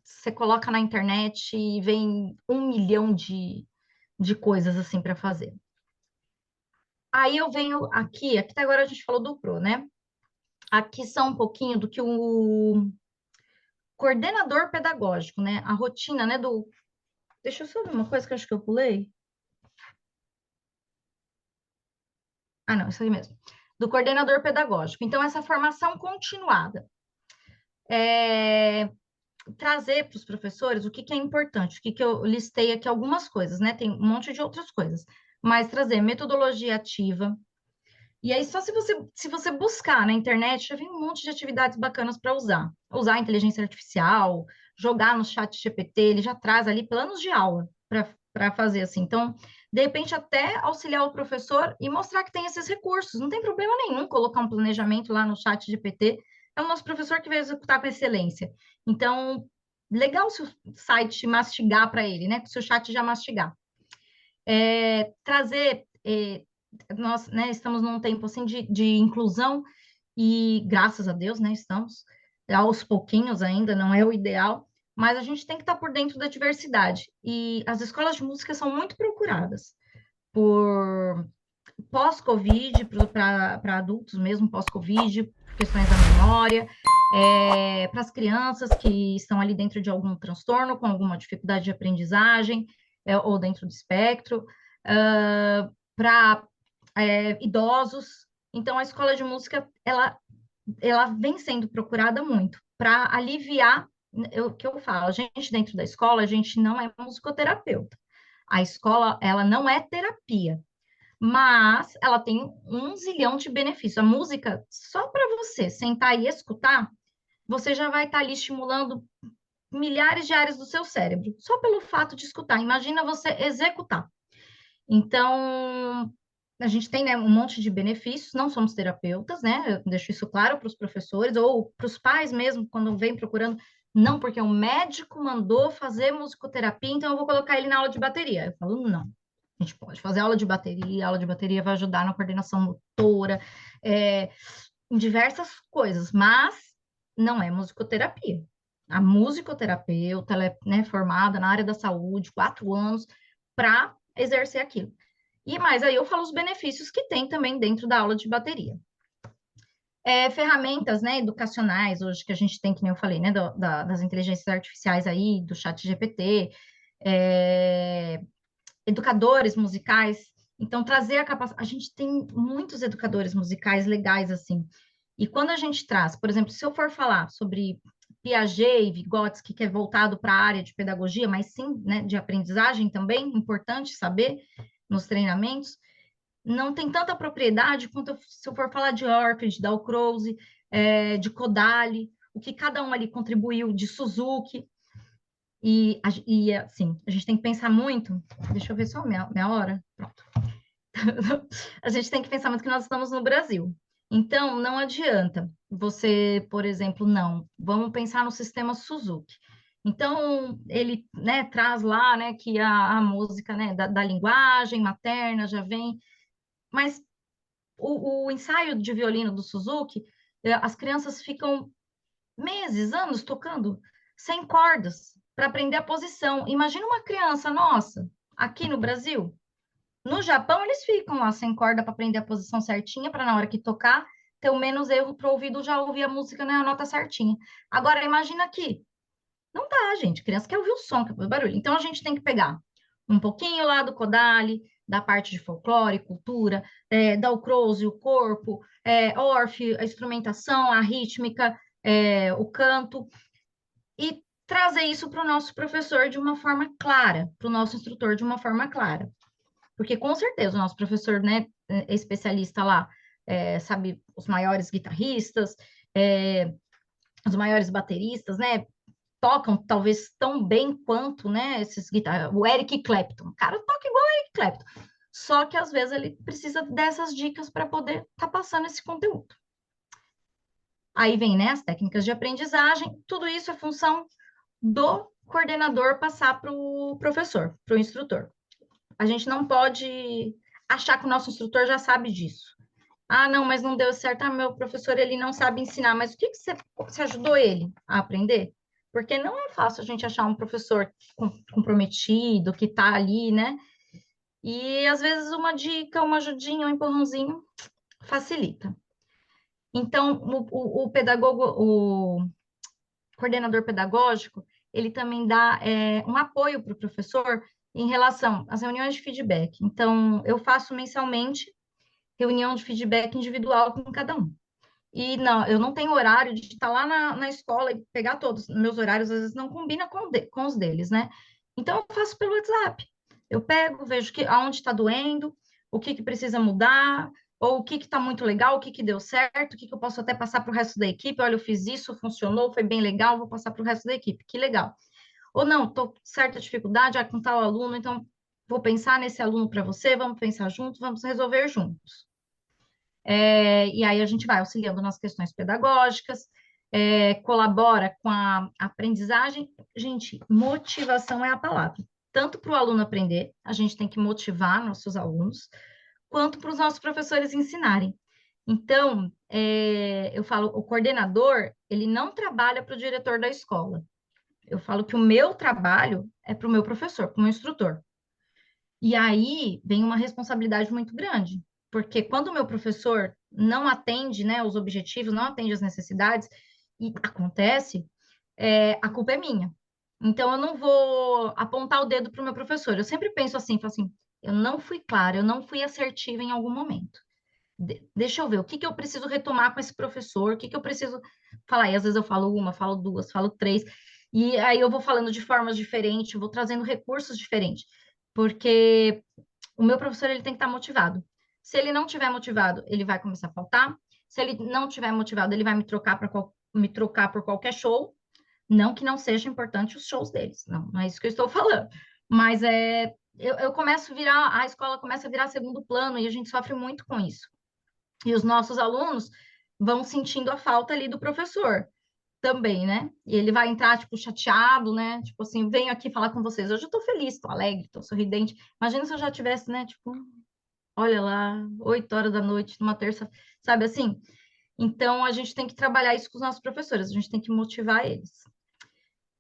você coloca na internet e vem 1 milhão de coisas assim para fazer. Aí eu venho aqui até agora a gente falou do Pro, né? Aqui são um pouquinho do que o coordenador pedagógico, né? A rotina, né? Deixa eu só ver uma coisa que eu acho que eu pulei. Ah, não, isso aí mesmo. Do coordenador pedagógico. Então, essa formação continuada. Trazer para os professores o que é importante, o que eu listei aqui algumas coisas, né? Tem um monte de outras coisas, mas trazer metodologia ativa. E aí, só se você buscar na internet, já vem um monte de atividades bacanas para usar. Usar a inteligência artificial, jogar no chat GPT, ele já traz ali planos de aula para fazer assim. Então, de repente, até auxiliar o professor e mostrar que tem esses recursos. Não tem problema nenhum colocar um planejamento lá no chat GPT. É o nosso professor que vai executar com excelência. Então, legal se o site mastigar para ele, né? Se o chat já mastigar. Trazer nós, né, estamos num tempo assim de inclusão e graças a Deus, né, estamos aos pouquinhos ainda, não é o ideal, mas a gente tem que estar por dentro da diversidade. E as escolas de música são muito procuradas por pós-Covid, para adultos mesmo, pós-Covid, por questões da memória, para as crianças que estão ali dentro de algum transtorno, com alguma dificuldade de aprendizagem, ou dentro do espectro, para idosos. Então, a escola de música, ela vem sendo procurada muito para aliviar o que eu falo. A gente, dentro da escola, a gente não é musicoterapeuta. A escola, ela não é terapia, mas ela tem 1 zilhão de benefícios. A música, só para você sentar e escutar, você já vai estar ali estimulando milhares de áreas do seu cérebro, só pelo fato de escutar. Imagina você executar. Então, a gente tem, né, um monte de benefícios, não somos terapeutas, né? Eu deixo isso claro para os professores ou para os pais mesmo, quando vem procurando, não, porque o médico mandou fazer musicoterapia, então eu vou colocar ele na aula de bateria. Eu falo, não. A gente pode fazer aula de bateria vai ajudar na coordenação motora, em diversas coisas, mas não é musicoterapia. A musicoterapeuta, ela é, né, formada na área da saúde, 4 anos, para exercer aquilo. E mais aí eu falo os benefícios que tem também dentro da aula de bateria. Ferramentas, né, educacionais, hoje que a gente tem, que nem eu falei, né, das inteligências artificiais aí, do chat GPT, educadores musicais. Então, trazer a capacidade. A gente tem muitos educadores musicais legais, assim. E quando a gente traz, por exemplo, se eu for falar sobre Piaget e Vygotsky, que é voltado para a área de pedagogia, mas sim, né, de aprendizagem também, importante saber nos treinamentos, não tem tanta propriedade quanto se eu for falar de Orff, de Dalcroze, de Kodály, o que cada um ali contribuiu, de Suzuki. Assim, a gente tem que pensar muito. Deixa eu ver só minha hora. Pronto. A gente tem que pensar muito que nós estamos no Brasil. Então, não adianta você, por exemplo, não. Vamos pensar no sistema Suzuki. Então, ele, né, traz lá, né, que a música, né, da linguagem materna já vem. Mas o ensaio de violino do Suzuki, as crianças ficam meses, anos tocando sem cordas para aprender a posição. Imagina uma criança nossa aqui no Brasil. No Japão, eles ficam lá sem corda para aprender a posição certinha, para na hora que tocar, ter o menos erro para o ouvido já ouvir a música na nota certinha. Agora, imagina aqui. Não dá, gente. Criança quer ouvir o som, quer ouvir o barulho. Então, a gente tem que pegar um pouquinho lá do Kodály, da parte de folclore, cultura, da Dalcroze, o corpo, Orff, a instrumentação, a rítmica, o canto, e trazer isso para o nosso professor de uma forma clara, para o nosso instrutor de uma forma clara. Porque com certeza o nosso professor, né, é especialista lá, sabe os maiores guitarristas, os maiores bateristas, né, tocam talvez tão bem quanto, né, esses guitarristas, o Eric Clapton, o cara toca igual o Eric Clapton, só que às vezes ele precisa dessas dicas para poder estar passando esse conteúdo. Aí vem, né, as técnicas de aprendizagem, tudo isso é função do coordenador passar para o professor, para o instrutor. A gente não pode achar que o nosso instrutor já sabe disso. Ah, não, mas não deu certo. Ah, meu professor, ele não sabe ensinar. Mas o que você ajudou ele a aprender? porque não é fácil a gente achar um professor comprometido, que está ali, né? E às vezes uma dica, uma ajudinha, um empurrãozinho facilita. Então, o pedagogo, o coordenador pedagógico, ele também dá um apoio para o professor em relação às reuniões de feedback. Então, eu faço mensalmente reunião de feedback individual com cada um. E não, eu não tenho horário de estar lá na escola e pegar todos. Meus horários às vezes não combinam com os deles, né? Então eu faço pelo WhatsApp. Eu pego, vejo aonde está doendo, o que precisa mudar, ou o que está muito legal, o que deu certo, o que eu posso até passar para o resto da equipe. Olha, eu fiz isso, funcionou, foi bem legal, vou passar para o resto da equipe. Que legal. Ou não, estou com certa dificuldade com tal aluno, então vou pensar nesse aluno para você, vamos pensar juntos, vamos resolver juntos. E aí a gente vai auxiliando nas questões pedagógicas, colabora com a aprendizagem. Gente, motivação é a palavra. Tanto para o aluno aprender, a gente tem que motivar nossos alunos, quanto para os nossos professores ensinarem. Então, eu falo, o coordenador, ele não trabalha para o diretor da escola. Eu falo que o meu trabalho é para o meu professor, para o meu instrutor. E aí vem uma responsabilidade muito grande, porque quando o meu professor não atende, né, os objetivos, não atende as necessidades, e acontece, a culpa é minha. Então, eu não vou apontar o dedo para o meu professor. Eu sempre penso assim, falo assim, eu não fui clara, eu não fui assertiva em algum momento. Deixa eu ver, o que eu preciso retomar com esse professor, o que eu preciso falar. E às vezes eu falo uma, falo duas, falo três, e aí eu vou falando de formas diferentes, vou trazendo recursos diferentes, porque o meu professor ele tem que estar motivado. Se ele não tiver motivado, ele vai começar a faltar. Se ele não tiver motivado, ele vai me trocar por qualquer show. Não que não seja importante os shows deles, não é isso que eu estou falando. Mas eu começo a virar, a escola começa a virar segundo plano e a gente sofre muito com isso. E os nossos alunos vão sentindo a falta ali do professor também, né? E ele vai entrar, tipo, chateado, né? Tipo assim, venho aqui falar com vocês. Hoje eu tô feliz, tô alegre, tô sorridente. Imagina se eu já tivesse, né? Tipo, olha lá, 8 horas da noite, numa terça, sabe assim? Então, a gente tem que trabalhar isso com os nossos professores, a gente tem que motivar eles.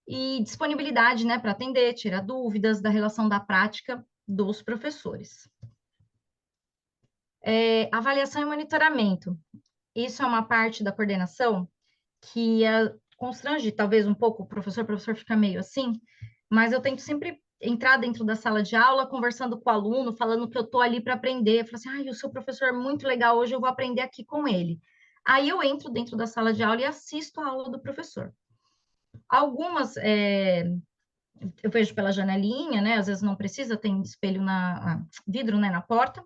E disponibilidade, né, para atender, tirar dúvidas da relação da prática dos professores. Avaliação e monitoramento. Isso é uma parte da coordenação que constrange talvez um pouco o professor fica meio assim, mas eu tento sempre entrar dentro da sala de aula, conversando com o aluno, falando que eu estou ali para aprender. Eu falo assim, o seu professor é muito legal, hoje eu vou aprender aqui com ele. Aí eu entro dentro da sala de aula e assisto a aula do professor. Algumas eu vejo pela janelinha, né? Às vezes não precisa, tem espelho vidro, né, na porta.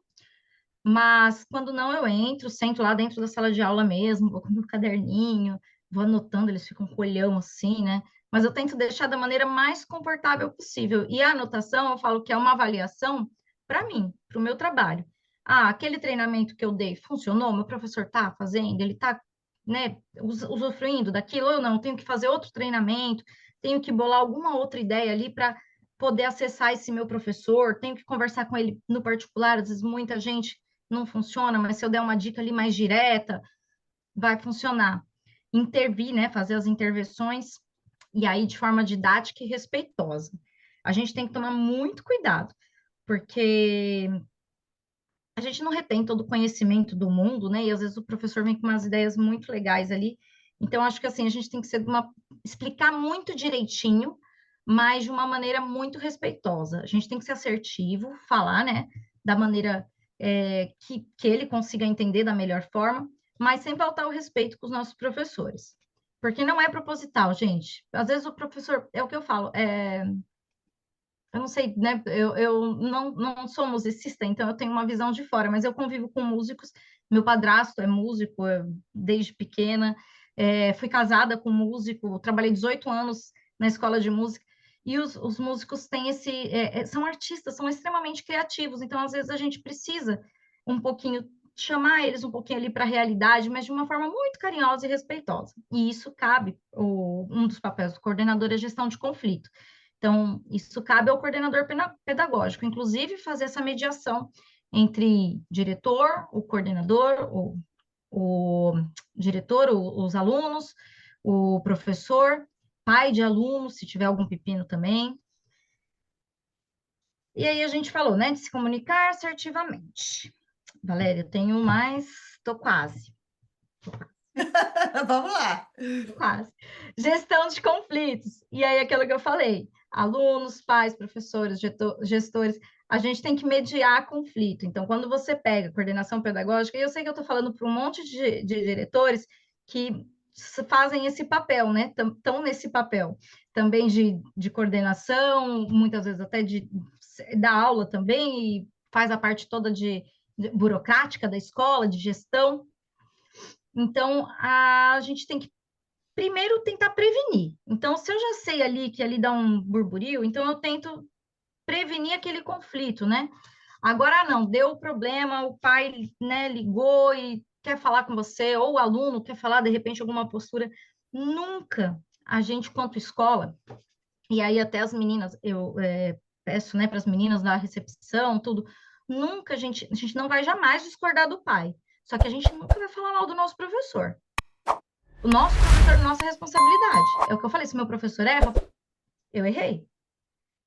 Mas quando não, eu entro, sento lá dentro da sala de aula mesmo, vou com meu caderninho, vou anotando, eles ficam com olhão assim, né? Mas eu tento deixar da maneira mais confortável possível. E a anotação, eu falo que é uma avaliação para mim, para o meu trabalho. Aquele treinamento que eu dei funcionou? Meu professor está fazendo? Ele está, né, usufruindo daquilo ou não? Tenho que fazer outro treinamento? Tenho que bolar alguma outra ideia ali para poder acessar esse meu professor? Tenho que conversar com ele no particular? Às vezes muita gente não funciona, mas se eu der uma dica ali mais direta, vai funcionar. Intervir, né? Fazer as intervenções, e aí de forma didática e respeitosa. A gente tem que tomar muito cuidado, porque a gente não retém todo o conhecimento do mundo, né? E às vezes o professor vem com umas ideias muito legais ali. Então, acho que assim, a gente tem que explicar muito direitinho, mas de uma maneira muito respeitosa. A gente tem que ser assertivo, falar, né? Da maneira que ele consiga entender da melhor forma, mas sem faltar o respeito com os nossos professores. Porque não é proposital, gente. Às vezes o professor, é o que eu falo, eu não sei, né? Eu não sou musicista, então eu tenho uma visão de fora, mas eu convivo com músicos. Meu padrasto é músico desde pequena. Fui casada com um músico, trabalhei 18 anos na escola de música. E os músicos têm são artistas, são extremamente criativos, então às vezes a gente precisa um pouquinho chamar eles um pouquinho ali para a realidade, mas de uma forma muito carinhosa e respeitosa. E isso cabe, um dos papéis do coordenador é gestão de conflito. Então, isso cabe ao coordenador pedagógico, inclusive fazer essa mediação entre diretor, o coordenador, o diretor, os alunos, o professor, pai de aluno, se tiver algum pepino também. E aí a gente falou, né, de se comunicar assertivamente. Valéria, eu tenho mais, tô quase. Vamos lá. Quase. Gestão de conflitos. E aí, aquilo que eu falei, alunos, pais, professores, gestores, a gente tem que mediar conflito. Então, quando você pega coordenação pedagógica, e eu sei que eu estou falando para um monte de diretores que fazem esse papel, né? Estão nesse papel também de coordenação, muitas vezes até da aula também, e faz a parte toda de burocrática da escola, de gestão. Então, a gente tem que primeiro tentar prevenir. Então, se eu já sei ali que ali dá um burburinho, então eu tento prevenir aquele conflito, né? Agora não, deu o problema, o pai, né, ligou e quer falar com você, ou o aluno quer falar de repente alguma postura. Nunca a gente, quanto escola, e aí até as meninas, eu peço, né, para as meninas da recepção, tudo, nunca a gente não vai jamais discordar do pai. Só que a gente nunca vai falar mal do nosso professor. O nosso professor é nossa responsabilidade. É o que eu falei, se meu professor erra, eu errei.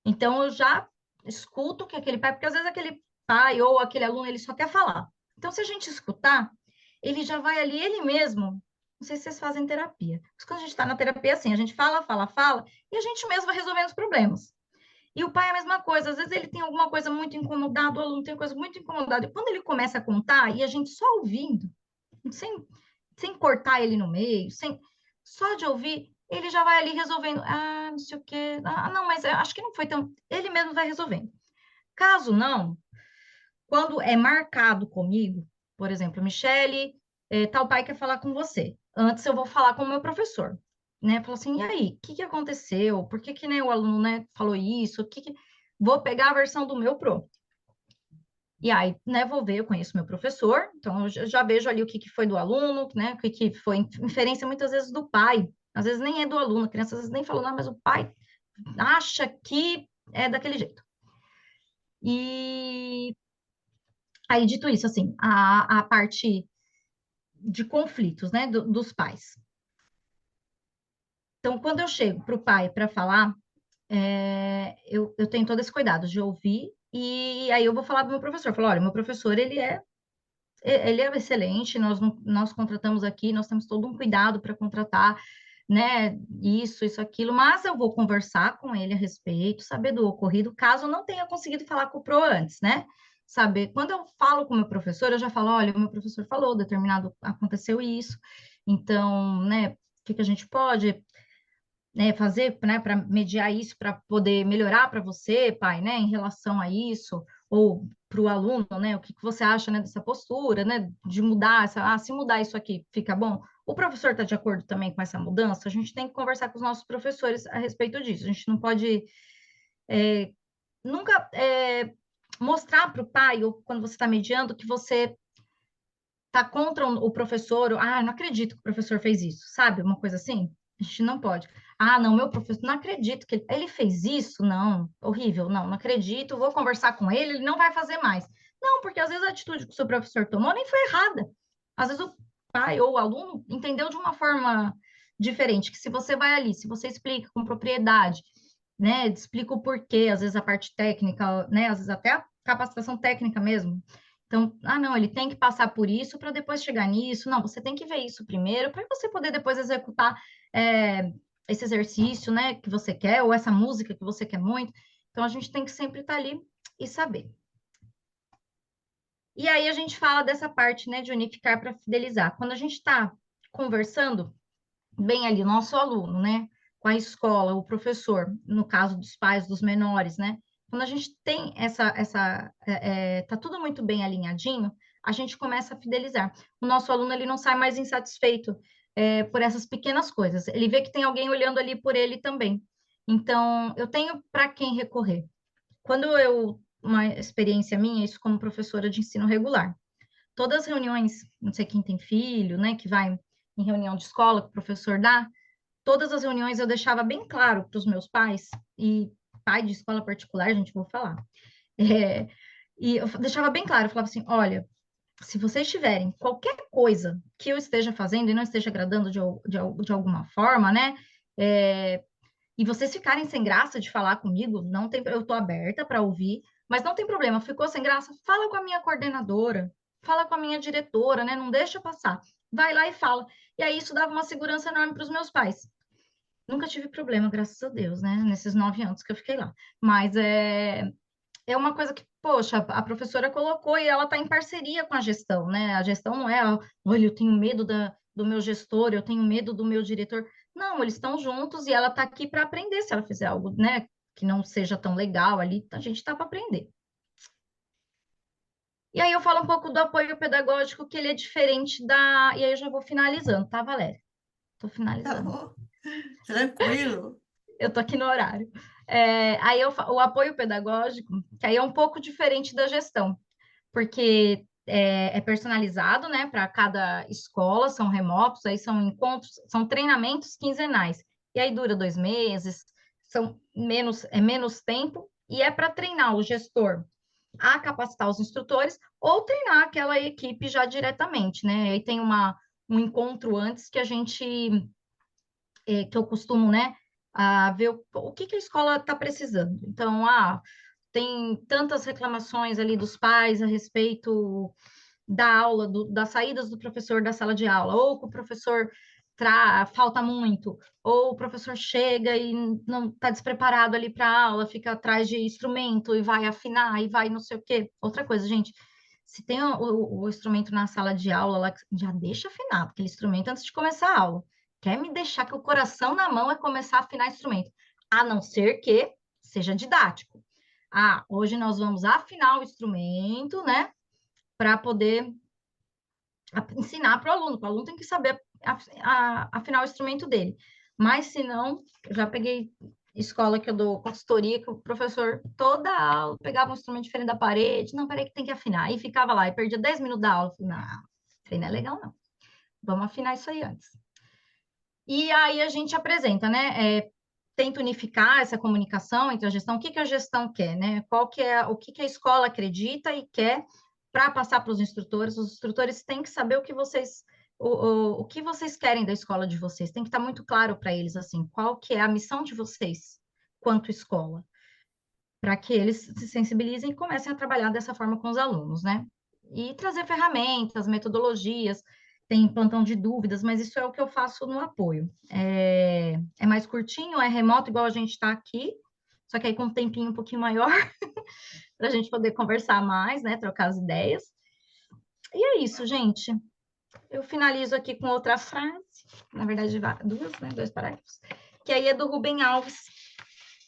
Então, eu já escuto que aquele pai, porque às vezes aquele pai ou aquele aluno, ele só quer falar. Então, se a gente escutar, ele já vai ali, ele mesmo. Não sei se vocês fazem terapia. Mas quando a gente está na terapia, assim, a gente fala, fala, fala, e a gente mesmo vai resolvendo os problemas. E o pai é a mesma coisa. Às vezes ele tem alguma coisa muito incomodada, o aluno tem coisa muito incomodada. E quando ele começa a contar, e a gente só ouvindo, sem cortar ele no meio, só de ouvir, ele já vai ali resolvendo. Ah, não sei o quê. Ah, não, mas acho que não foi tão. Ele mesmo vai resolvendo. Caso não, quando é marcado comigo, por exemplo, Michele, tal pai quer falar com você. Antes eu vou falar com o meu professor, né? Falo assim, e aí, o que que aconteceu? Por que que, né, o aluno, né, falou isso? Vou pegar a versão do meu pro. E aí, né, vou ver, eu conheço meu professor, então eu já vejo ali o que foi do aluno, né, o que foi inferência muitas vezes do pai, às vezes nem é do aluno, a criança às vezes nem falou nada, mas o pai acha que é daquele jeito. E aí, dito isso, assim, a parte de conflitos, né, dos pais. Então, quando eu chego para o pai para falar, eu tenho todo esse cuidado de ouvir, e aí eu vou falar para o meu professor, falo, olha, meu professor, ele é excelente, nós contratamos aqui, nós temos todo um cuidado para contratar, né, isso, aquilo, mas eu vou conversar com ele a respeito, saber do ocorrido, caso eu não tenha conseguido falar com o PRO antes, né? Saber, quando eu falo com o meu professor, eu já falo, olha, o meu professor falou, aconteceu isso, então, né, o que a gente pode, né, fazer, né, para mediar isso, para poder melhorar para você, pai, né, em relação a isso, ou para o aluno, né, o que você acha, né, dessa postura, né, de mudar se mudar isso aqui, fica bom? O professor está de acordo também com essa mudança? A gente tem que conversar com os nossos professores a respeito disso. A gente não pode nunca mostrar para o pai, ou quando você está mediando, que você tá contra o professor, não acredito que o professor fez isso, sabe? Uma coisa assim. A gente não pode. Ah, não, meu professor, não acredito que ele fez isso, não, horrível, não acredito, vou conversar com ele, ele não vai fazer mais. Não, porque às vezes a atitude que o seu professor tomou nem foi errada. Às vezes o pai ou o aluno entendeu de uma forma diferente, que se você vai ali, se você explica com propriedade, né, explica o porquê, às vezes a parte técnica, né, às vezes até a capacitação técnica mesmo, então, não, ele tem que passar por isso para depois chegar nisso. Não, você tem que ver isso primeiro para você poder depois executar esse exercício, né, que você quer, ou essa música que você quer muito. Então, a gente tem que sempre estar ali e saber. E aí a gente fala dessa parte, né, de unificar para fidelizar. Quando a gente está conversando, bem ali, nosso aluno, né, com a escola, o professor, no caso dos pais dos menores, né, quando a gente tem tá tudo muito bem alinhadinho, a gente começa a fidelizar. O nosso aluno, ele não sai mais insatisfeito por essas pequenas coisas. Ele vê que tem alguém olhando ali por ele também. Então, eu tenho para quem recorrer. Uma experiência minha, isso como professora de ensino regular. Todas as reuniões, não sei quem tem filho, né, que vai em reunião de escola que o professor dá, todas as reuniões eu deixava bem claro para os meus pais, e pai de escola particular, gente, vou falar. E eu deixava bem claro, eu falava assim, olha, se vocês tiverem qualquer coisa que eu esteja fazendo e não esteja agradando de alguma forma, né, E vocês ficarem sem graça de falar comigo, não tem, eu tô aberta para ouvir, mas não tem problema. Ficou sem graça? Fala com a minha coordenadora, fala com a minha diretora, né? Não deixa passar. Vai lá e fala. E aí isso dava uma segurança enorme para os meus pais. Nunca tive problema, graças a Deus, né? Nesses 9 anos que eu fiquei lá. Mas é uma coisa que, poxa, a professora colocou e ela está em parceria com a gestão, né? A gestão não é, olha, eu tenho medo do meu gestor, eu tenho medo do meu diretor. Não, eles estão juntos e ela está aqui para aprender. Se ela fizer algo, né, que não seja tão legal ali, a gente está para aprender. E aí eu falo um pouco do apoio pedagógico, que ele é diferente da. E aí eu já vou finalizando, tá, Valéria? Estou Tá finalizando. bom, tranquilo. Eu tô aqui no horário. O apoio pedagógico, que aí é um pouco diferente da gestão, porque é personalizado, né, para cada escola, são remotos, aí são encontros, são treinamentos quinzenais, e aí dura 2 meses, é menos tempo, e é para treinar o gestor a capacitar os instrutores ou treinar aquela equipe já diretamente, né? Aí tem um encontro antes que a gente que eu costumo, né, ver o que que a escola está precisando. Então, tem tantas reclamações ali dos pais a respeito da aula, das saídas do professor da sala de aula, ou que o professor falta muito, ou o professor chega e não está despreparado ali para a aula, fica atrás de instrumento e vai afinar e vai não sei o quê. Outra coisa, gente, se tem o instrumento na sala de aula, lá, já deixa afinar aquele instrumento antes de começar a aula. Quer me deixar que o coração na mão é começar a afinar instrumento, a não ser que seja didático. Hoje nós vamos afinar o instrumento, né, para poder ensinar para o aluno tem que saber afinar o instrumento dele. Mas se não, eu já peguei escola que eu dou consultoria, que o professor toda aula pegava um instrumento diferente da parede, não, peraí que tem que afinar, e ficava lá, e perdia 10 minutos da aula, falei, não, isso aí não é legal não, vamos afinar isso aí antes. E aí a gente apresenta, né, tenta unificar essa comunicação entre a gestão, o que que a gestão quer, né, o que que a escola acredita e quer para passar para os instrutores têm que saber o que vocês querem da escola de vocês, tem que estar muito claro para eles, assim, qual que é a missão de vocês quanto escola, para que eles se sensibilizem e comecem a trabalhar dessa forma com os alunos, né? E trazer ferramentas, metodologias, tem plantão de dúvidas, mas isso é o que eu faço no apoio. É mais curtinho, é remoto, igual a gente está aqui, só que aí com um tempinho um pouquinho maior, para a gente poder conversar mais, né? Trocar as ideias. E é isso, gente. Eu finalizo aqui com outra frase, na verdade, duas, né? 2 parágrafos, que aí é do Rubem Alves,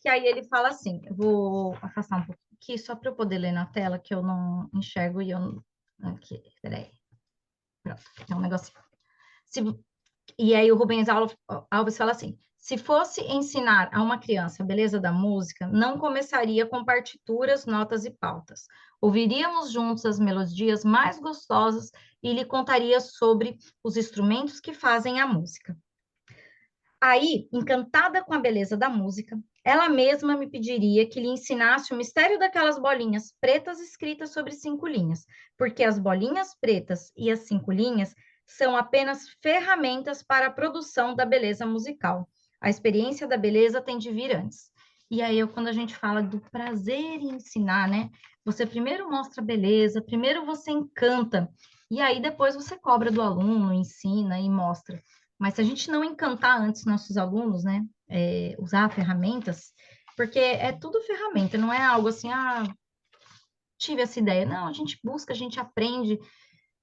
que aí ele fala assim, eu vou afastar um pouco aqui, só para eu poder ler na tela, que eu não enxergo e eu... Aqui, peraí. Pronto, tem um negocinho. E aí o Rubens Alves fala assim, se fosse ensinar a uma criança a beleza da música, não começaria com partituras, notas e pautas. Ouviríamos juntos as melodias mais gostosas e lhe contaria sobre os instrumentos que fazem a música. Aí, encantada com a beleza da música, ela mesma me pediria que lhe ensinasse o mistério daquelas bolinhas pretas escritas sobre 5 linhas, porque as bolinhas pretas e as 5 linhas são apenas ferramentas para a produção da beleza musical. A experiência da beleza tem de vir antes. E aí, quando a gente fala do prazer em ensinar, né? Você primeiro mostra a beleza, primeiro você encanta, e aí depois você cobra do aluno, ensina e mostra. Mas se a gente não encantar antes nossos alunos, né, usar ferramentas, porque é tudo ferramenta, não é algo assim, tive essa ideia. Não, a gente busca, a gente aprende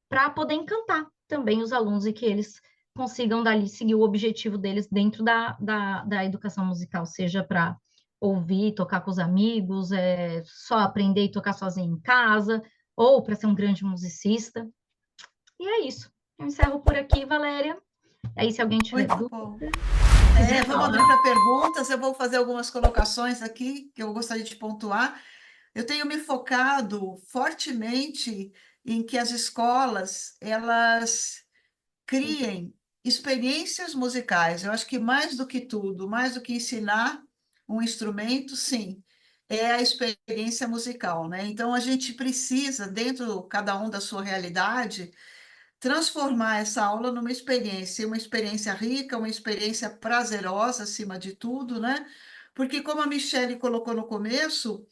para poder encantar também os alunos e que eles consigam dali seguir o objetivo deles dentro da educação musical, seja para ouvir, tocar com os amigos, só aprender e tocar sozinho em casa, ou para ser um grande musicista. E é isso. Eu encerro por aqui, Valéria. Aí, se alguém tiver Muito dúvida, bom. quiser Vamos falar. abrir para perguntas. Eu vou fazer algumas colocações aqui que eu gostaria de pontuar. Eu tenho me focado fortemente em que as escolas elas criem experiências musicais. Eu acho que mais do que tudo, mais do que ensinar um instrumento, sim, é a experiência musical, né? Então a gente precisa, dentro cada um da sua realidade, transformar essa aula numa experiência, uma experiência rica, uma experiência prazerosa, acima de tudo, né? Porque, como a Michelle colocou no começo,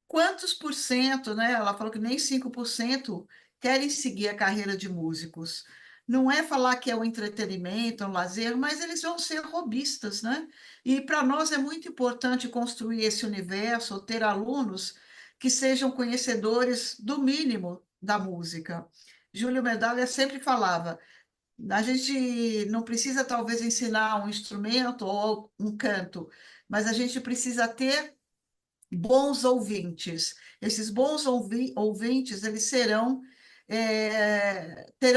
quantos por cento, né? Ela falou que nem 5% querem seguir a carreira de músicos. Não é falar que é um entretenimento, é um lazer, mas eles vão ser hobbyistas, né? E para nós é muito importante construir esse universo, ter alunos que sejam conhecedores do mínimo da música. Júlio Medalha sempre falava: a gente não precisa talvez ensinar um instrumento ou um canto, mas a gente precisa ter bons ouvintes. Esses bons ouvintes, eles terão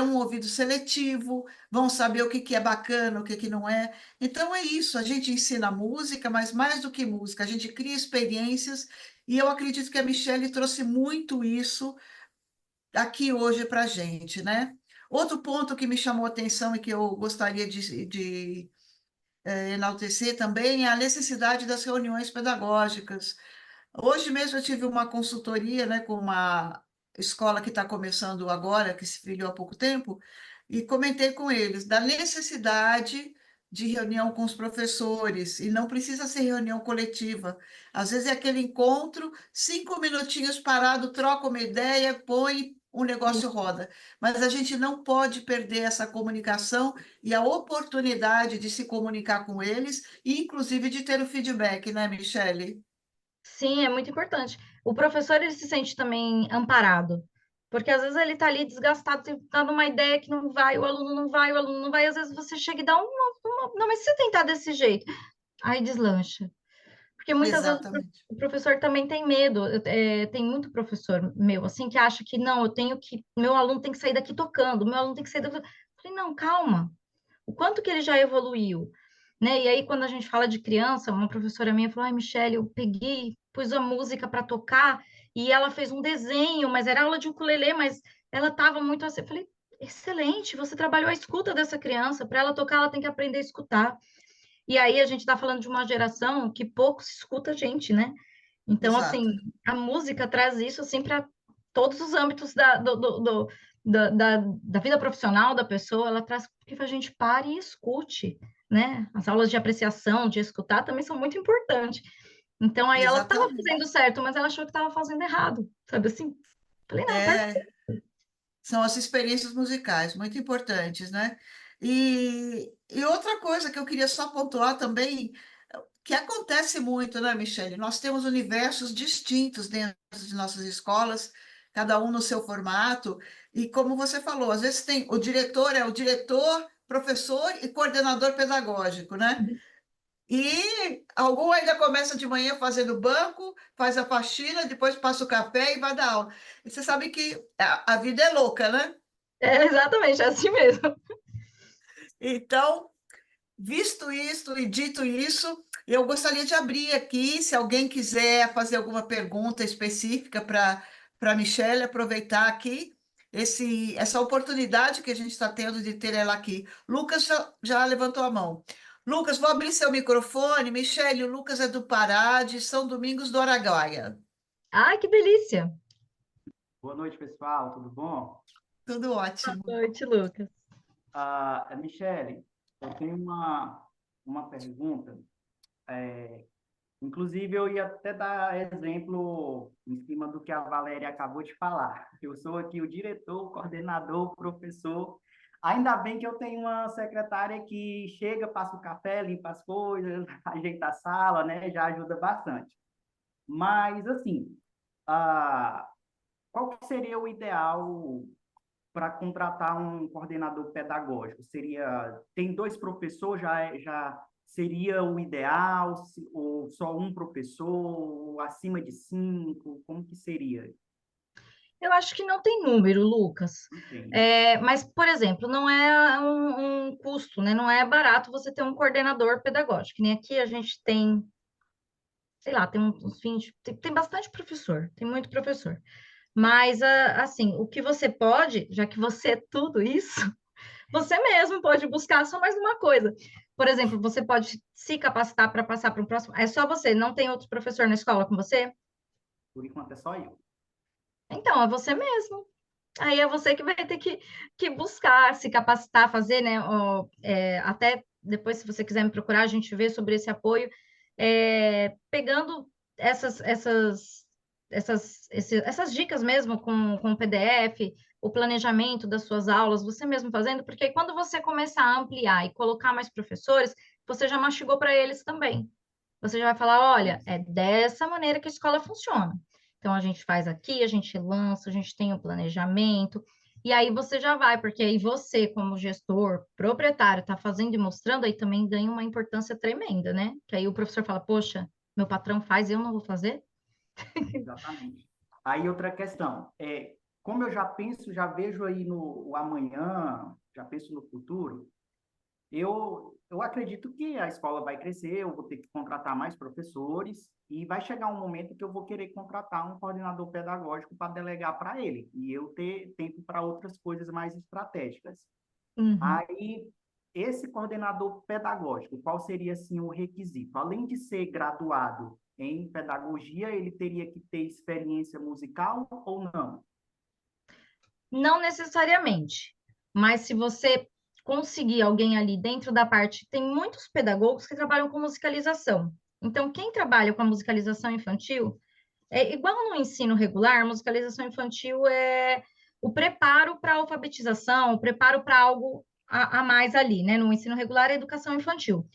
um ouvido seletivo, vão saber o que que é bacana, o que que não é. Então é isso, a gente ensina música, mas mais do que música, a gente cria experiências, e eu acredito que a Michelle trouxe muito isso aqui hoje para a gente, né? Outro ponto que me chamou a atenção e que eu gostaria de enaltecer também é a necessidade das reuniões pedagógicas. Hoje mesmo eu tive uma consultoria, né, com uma escola que está começando agora, que se filiou há pouco tempo, e comentei com eles da necessidade de reunião com os professores, e não precisa ser reunião coletiva. Às vezes é aquele encontro, 5 minutinhos parado, troca uma ideia, põe o negócio roda. Mas a gente não pode perder essa comunicação e a oportunidade de se comunicar com eles, e inclusive de ter o feedback, né, Michele? Sim, é muito importante. O professor, ele se sente também amparado, porque às vezes ele está ali desgastado, tentando uma ideia que não vai, o aluno não vai, o aluno não vai, às vezes você chega e dá não, mas se você tentar desse jeito, aí deslancha. Porque muitas vezes Exatamente. o professor também tem medo, tem muito professor meu, assim, que acha que não, meu aluno tem que sair daqui tocando, meu aluno tem que sair daqui. Eu falei, não, calma, o quanto que ele já evoluiu, né? E aí, quando a gente fala de criança, uma professora minha falou, ai, Michele, eu peguei, pus a música para tocar, e ela fez um desenho, mas era aula de ukulele, mas ela estava muito assim. Eu falei, excelente, você trabalhou a escuta dessa criança, para ela tocar, ela tem que aprender a escutar. E aí a gente está falando de uma geração que pouco se escuta a gente, né? Então, assim, Exato. a música traz isso assim para todos os âmbitos da vida profissional da pessoa, ela traz que a gente pare e escute, né? As aulas de apreciação, de escutar também são muito importantes. Então, aí ela estava Exatamente. fazendo certo, mas ela achou que estava fazendo errado, sabe assim? Falei, não, É, perfeito. são as experiências musicais, muito importantes, né? E outra coisa que eu queria só pontuar também, que acontece muito, né, Michele? Nós temos universos distintos dentro de nossas escolas, cada um no seu formato, e como você falou, às vezes tem o diretor, professor e coordenador pedagógico, né? E algum ainda começa de manhã fazendo banco, faz a faxina, depois passa o café e vai dar aula. E você sabe que a vida é louca, né? É exatamente é assim mesmo. Então, visto isso e dito isso, eu gostaria de abrir aqui, se alguém quiser fazer alguma pergunta específica para a Michelle, aproveitar aqui essa oportunidade que a gente está tendo de ter ela aqui. Lucas já levantou a mão. Lucas, vou abrir seu microfone. Michelle, o Lucas é do Pará, de São Domingos do Araguaia. Ai, que delícia. Boa noite, pessoal, tudo bom? Tudo ótimo. Boa noite, Lucas. Michele, eu tenho uma pergunta. Inclusive, eu ia até dar exemplo em cima do que a Valéria acabou de falar. Eu sou aqui o diretor, o coordenador, o professor. Ainda bem que eu tenho uma secretária que chega, passa o café, limpa as coisas, ajeita a sala, né? Já ajuda bastante. Mas, assim, ah, qual que seria o ideal para contratar um coordenador pedagógico? Tem dois professores, já seria o ideal, ou só um professor, ou acima de cinco, como que seria? Eu acho que não tem número, Lucas. Entende? Mas, por exemplo, não é um custo, né? Não é barato você ter um coordenador pedagógico. Nem aqui a gente tem, sei lá, tem uns 20, tem bastante professor, tem muito professor. Mas, assim, o que você pode, já que você é tudo isso, você mesmo pode buscar só mais uma coisa. Por exemplo, você pode se capacitar para passar para o próximo. É só você, não tem outro professor na escola com você? Por enquanto é só eu. Então, é você mesmo. aí é você que vai ter que buscar, se capacitar, fazer, né? Até depois, se você quiser me procurar, a gente vê sobre esse apoio, pegando essas dicas mesmo com o PDF, o planejamento das suas aulas, você mesmo fazendo, porque aí quando você começar a ampliar e colocar mais professores, você já mastigou para eles também. Você já vai falar, olha, é dessa maneira que a escola funciona. Então, a gente faz aqui, a gente lança, a gente tem o planejamento, e aí você já vai, porque aí você, como gestor, proprietário, está fazendo e mostrando, aí também ganha uma importância tremenda, né? Que aí o professor fala, poxa, meu patrão faz e eu não vou fazer? Exatamente. Aí outra questão, como eu já penso, já vejo aí no o amanhã, já penso no futuro, eu acredito que a escola vai crescer, eu vou ter que contratar mais professores e vai chegar um momento que eu vou querer contratar um coordenador pedagógico para delegar para ele e eu ter tempo para outras coisas mais estratégicas. Uhum. Aí, esse coordenador pedagógico, qual seria assim o requisito? Além de ser graduado em pedagogia, ele teria que ter experiência musical ou não? Não necessariamente, mas se você conseguir alguém ali dentro da parte, tem muitos pedagogos que trabalham com musicalização. Então, quem trabalha com a musicalização infantil, é igual no ensino regular, a musicalização infantil é o preparo para a alfabetização, o preparo para algo a mais ali, né? No ensino regular é a educação infantil.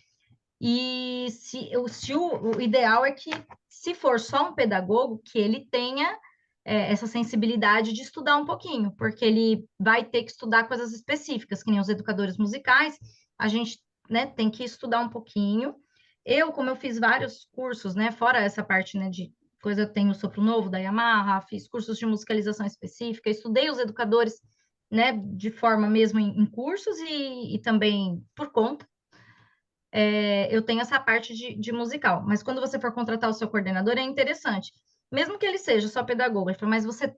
E o ideal é que, se for só um pedagogo, que ele tenha essa sensibilidade de estudar um pouquinho, porque ele vai ter que estudar coisas específicas, que nem os educadores musicais, a gente, né, tem que estudar um pouquinho. Como eu fiz vários cursos, né, fora essa parte, né, de coisa, eu tenho o Sopro Novo da Yamaha, fiz cursos de musicalização específica, estudei os educadores, né, de forma mesmo em cursos e também por conta. Eu tenho essa parte de musical, mas quando você for contratar o seu coordenador, é interessante. Mesmo que ele seja só pedagogo, ele fala, mas você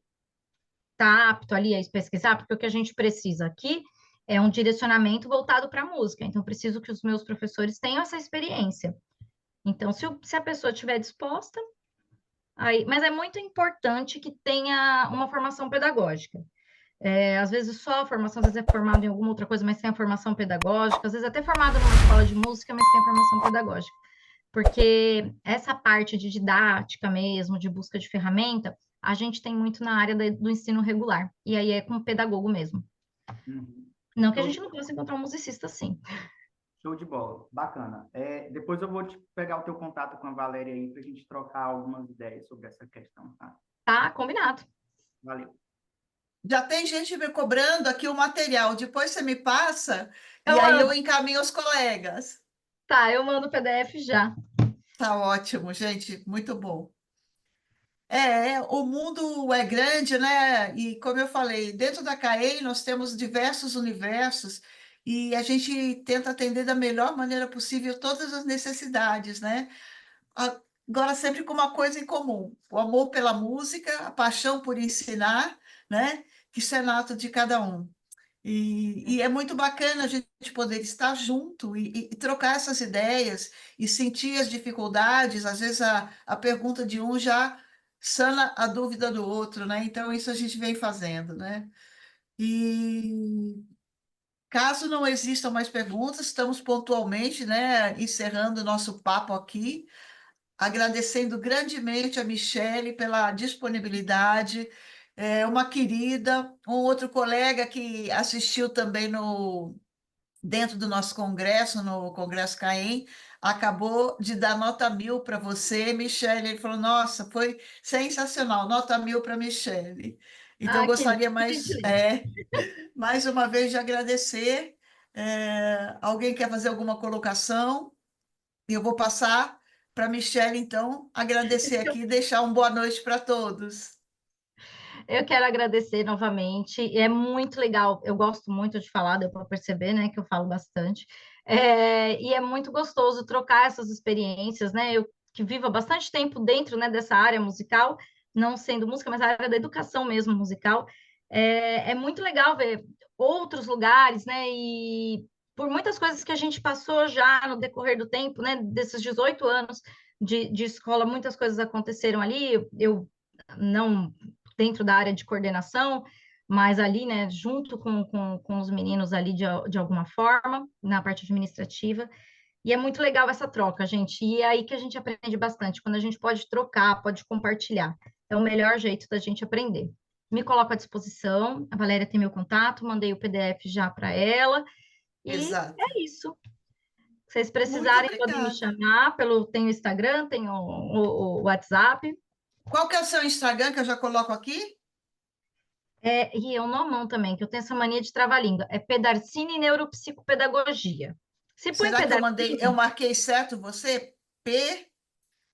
está apto ali a pesquisar, porque o que a gente precisa aqui é um direcionamento voltado para a música. Então, preciso que os meus professores tenham essa experiência. Então, se a pessoa estiver disposta, aí, mas é muito importante que tenha uma formação pedagógica. Às vezes só a formação, às vezes é formado em alguma outra coisa, mas tem a formação pedagógica, às vezes até formado numa escola de música, mas tem a formação pedagógica. Porque essa parte de didática mesmo, de busca de ferramenta, a gente tem muito na área do ensino regular. E aí é com o pedagogo mesmo. Uhum. Não que a Show gente de não bola. possa encontrar um musicista assim. Show de bola. Bacana. Depois eu vou te pegar o teu contato com a Valéria aí para a gente trocar algumas ideias sobre essa questão, tá? Tá, combinado. Valeu. Já tem gente me cobrando aqui o material. Depois você me passa Eu e aí eu mando. encaminho os colegas. Tá, eu mando o PDF já. Tá ótimo, gente. Muito bom. O mundo é grande, né? E como eu falei, dentro da CAEI nós temos diversos universos e a gente tenta atender da melhor maneira possível todas as necessidades, né? Agora, sempre com uma coisa em comum: o amor pela música, a paixão por ensinar, né? Que isso é nato de cada um. E é muito bacana a gente poder estar junto e trocar essas ideias e sentir as dificuldades. Às vezes a pergunta de um já sana a dúvida do outro, né? Então, isso a gente vem fazendo, né? E caso não existam mais perguntas, estamos pontualmente, né, encerrando o nosso papo aqui, agradecendo grandemente a Michele pela disponibilidade, uma querida, um outro colega que assistiu também dentro do nosso congresso, no Congresso CAEM, acabou de dar nota 1000 para você, Michele. Ele falou: Nossa, foi sensacional, nota 1000 para Michele. Então, eu Ah, gostaria que gentileza. mais uma vez de agradecer. Alguém quer fazer alguma colocação? Eu vou passar para Michele, então, agradecer aqui e deixar uma boa noite para todos. Eu quero agradecer novamente. É muito legal. Eu gosto muito de falar, deu para perceber, né, que eu falo bastante. E é muito gostoso trocar essas experiências, né? Eu que vivo há bastante tempo dentro, né, dessa área musical, não sendo música, mas a área da educação mesmo musical. É muito legal ver outros lugares, né? E por muitas coisas que a gente passou já no decorrer do tempo, né? Desses 18 anos de escola, muitas coisas aconteceram ali. Eu não dentro da área de coordenação, mas ali, né, junto com os meninos ali de alguma forma, na parte administrativa. E é muito legal essa troca, gente. E é aí que a gente aprende bastante, quando a gente pode trocar, pode compartilhar. É o melhor jeito da gente aprender. Me coloco à disposição, a Valéria tem meu contato, mandei o PDF já para ela, e Exato. é isso. Se vocês Muito precisarem, podem me obrigada. chamar tem o Instagram, tem o WhatsApp. Qual que é o seu Instagram que eu já coloco aqui? E é um nomão também, que eu tenho essa mania de trava-língua. É Pedarcini Neuropsicopedagogia. Se põe Será que eu mandei, eu Pedarcini, marquei certo você? P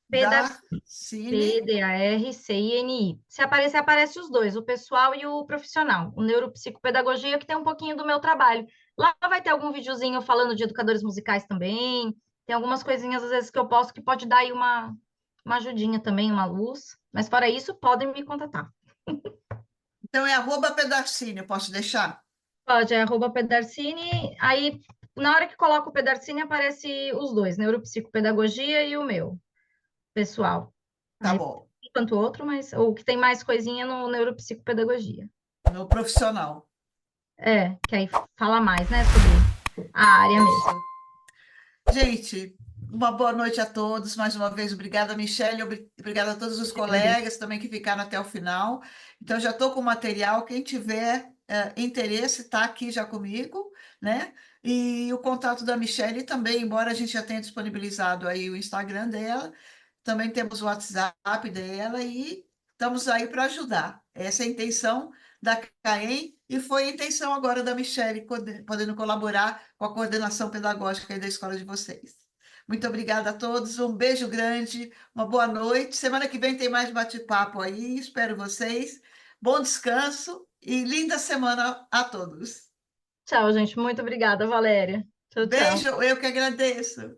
Pedarcini. da Cine. Pedarcini. Se aparecer, aparece os dois, o pessoal e o profissional. O neuropsicopedagogia, que tem um pouquinho do meu trabalho. Lá vai ter algum videozinho falando de educadores musicais também. Tem algumas coisinhas, às vezes, que eu posto que pode dar aí uma ajudinha também, uma luz. Mas, fora isso, podem me contatar. Então é @Pedarcine, eu posso deixar? Pode, é @Pedarcini. Aí, na hora que coloco o Pedarcini, aparece os dois, neuropsicopedagogia e o meu, pessoal. Tá Aí, bom. quanto o outro, mas o que tem mais coisinha no neuropsicopedagogia. No profissional. Que aí fala mais, né, sobre a área mesmo. Isso. Gente, uma boa noite a todos. Mais uma vez, obrigada, Michele. Obrigada a todos os Eu agradeço. colegas também que ficaram até o final. Então, já estou com o material. Quem tiver interesse, está aqui já comigo, né? E o contato da Michele também, embora a gente já tenha disponibilizado aí o Instagram dela, também temos o WhatsApp dela e estamos aí para ajudar. Essa é a intenção da CAEM e foi a intenção agora da Michele podendo colaborar com a coordenação pedagógica aí da escola de vocês. Muito obrigada a todos, um beijo grande, uma boa noite. Semana que vem tem mais bate-papo aí, espero vocês. Bom descanso e linda semana a todos. Tchau, gente. Muito obrigada, Valéria. Tchau, tchau. Beijo, eu que agradeço.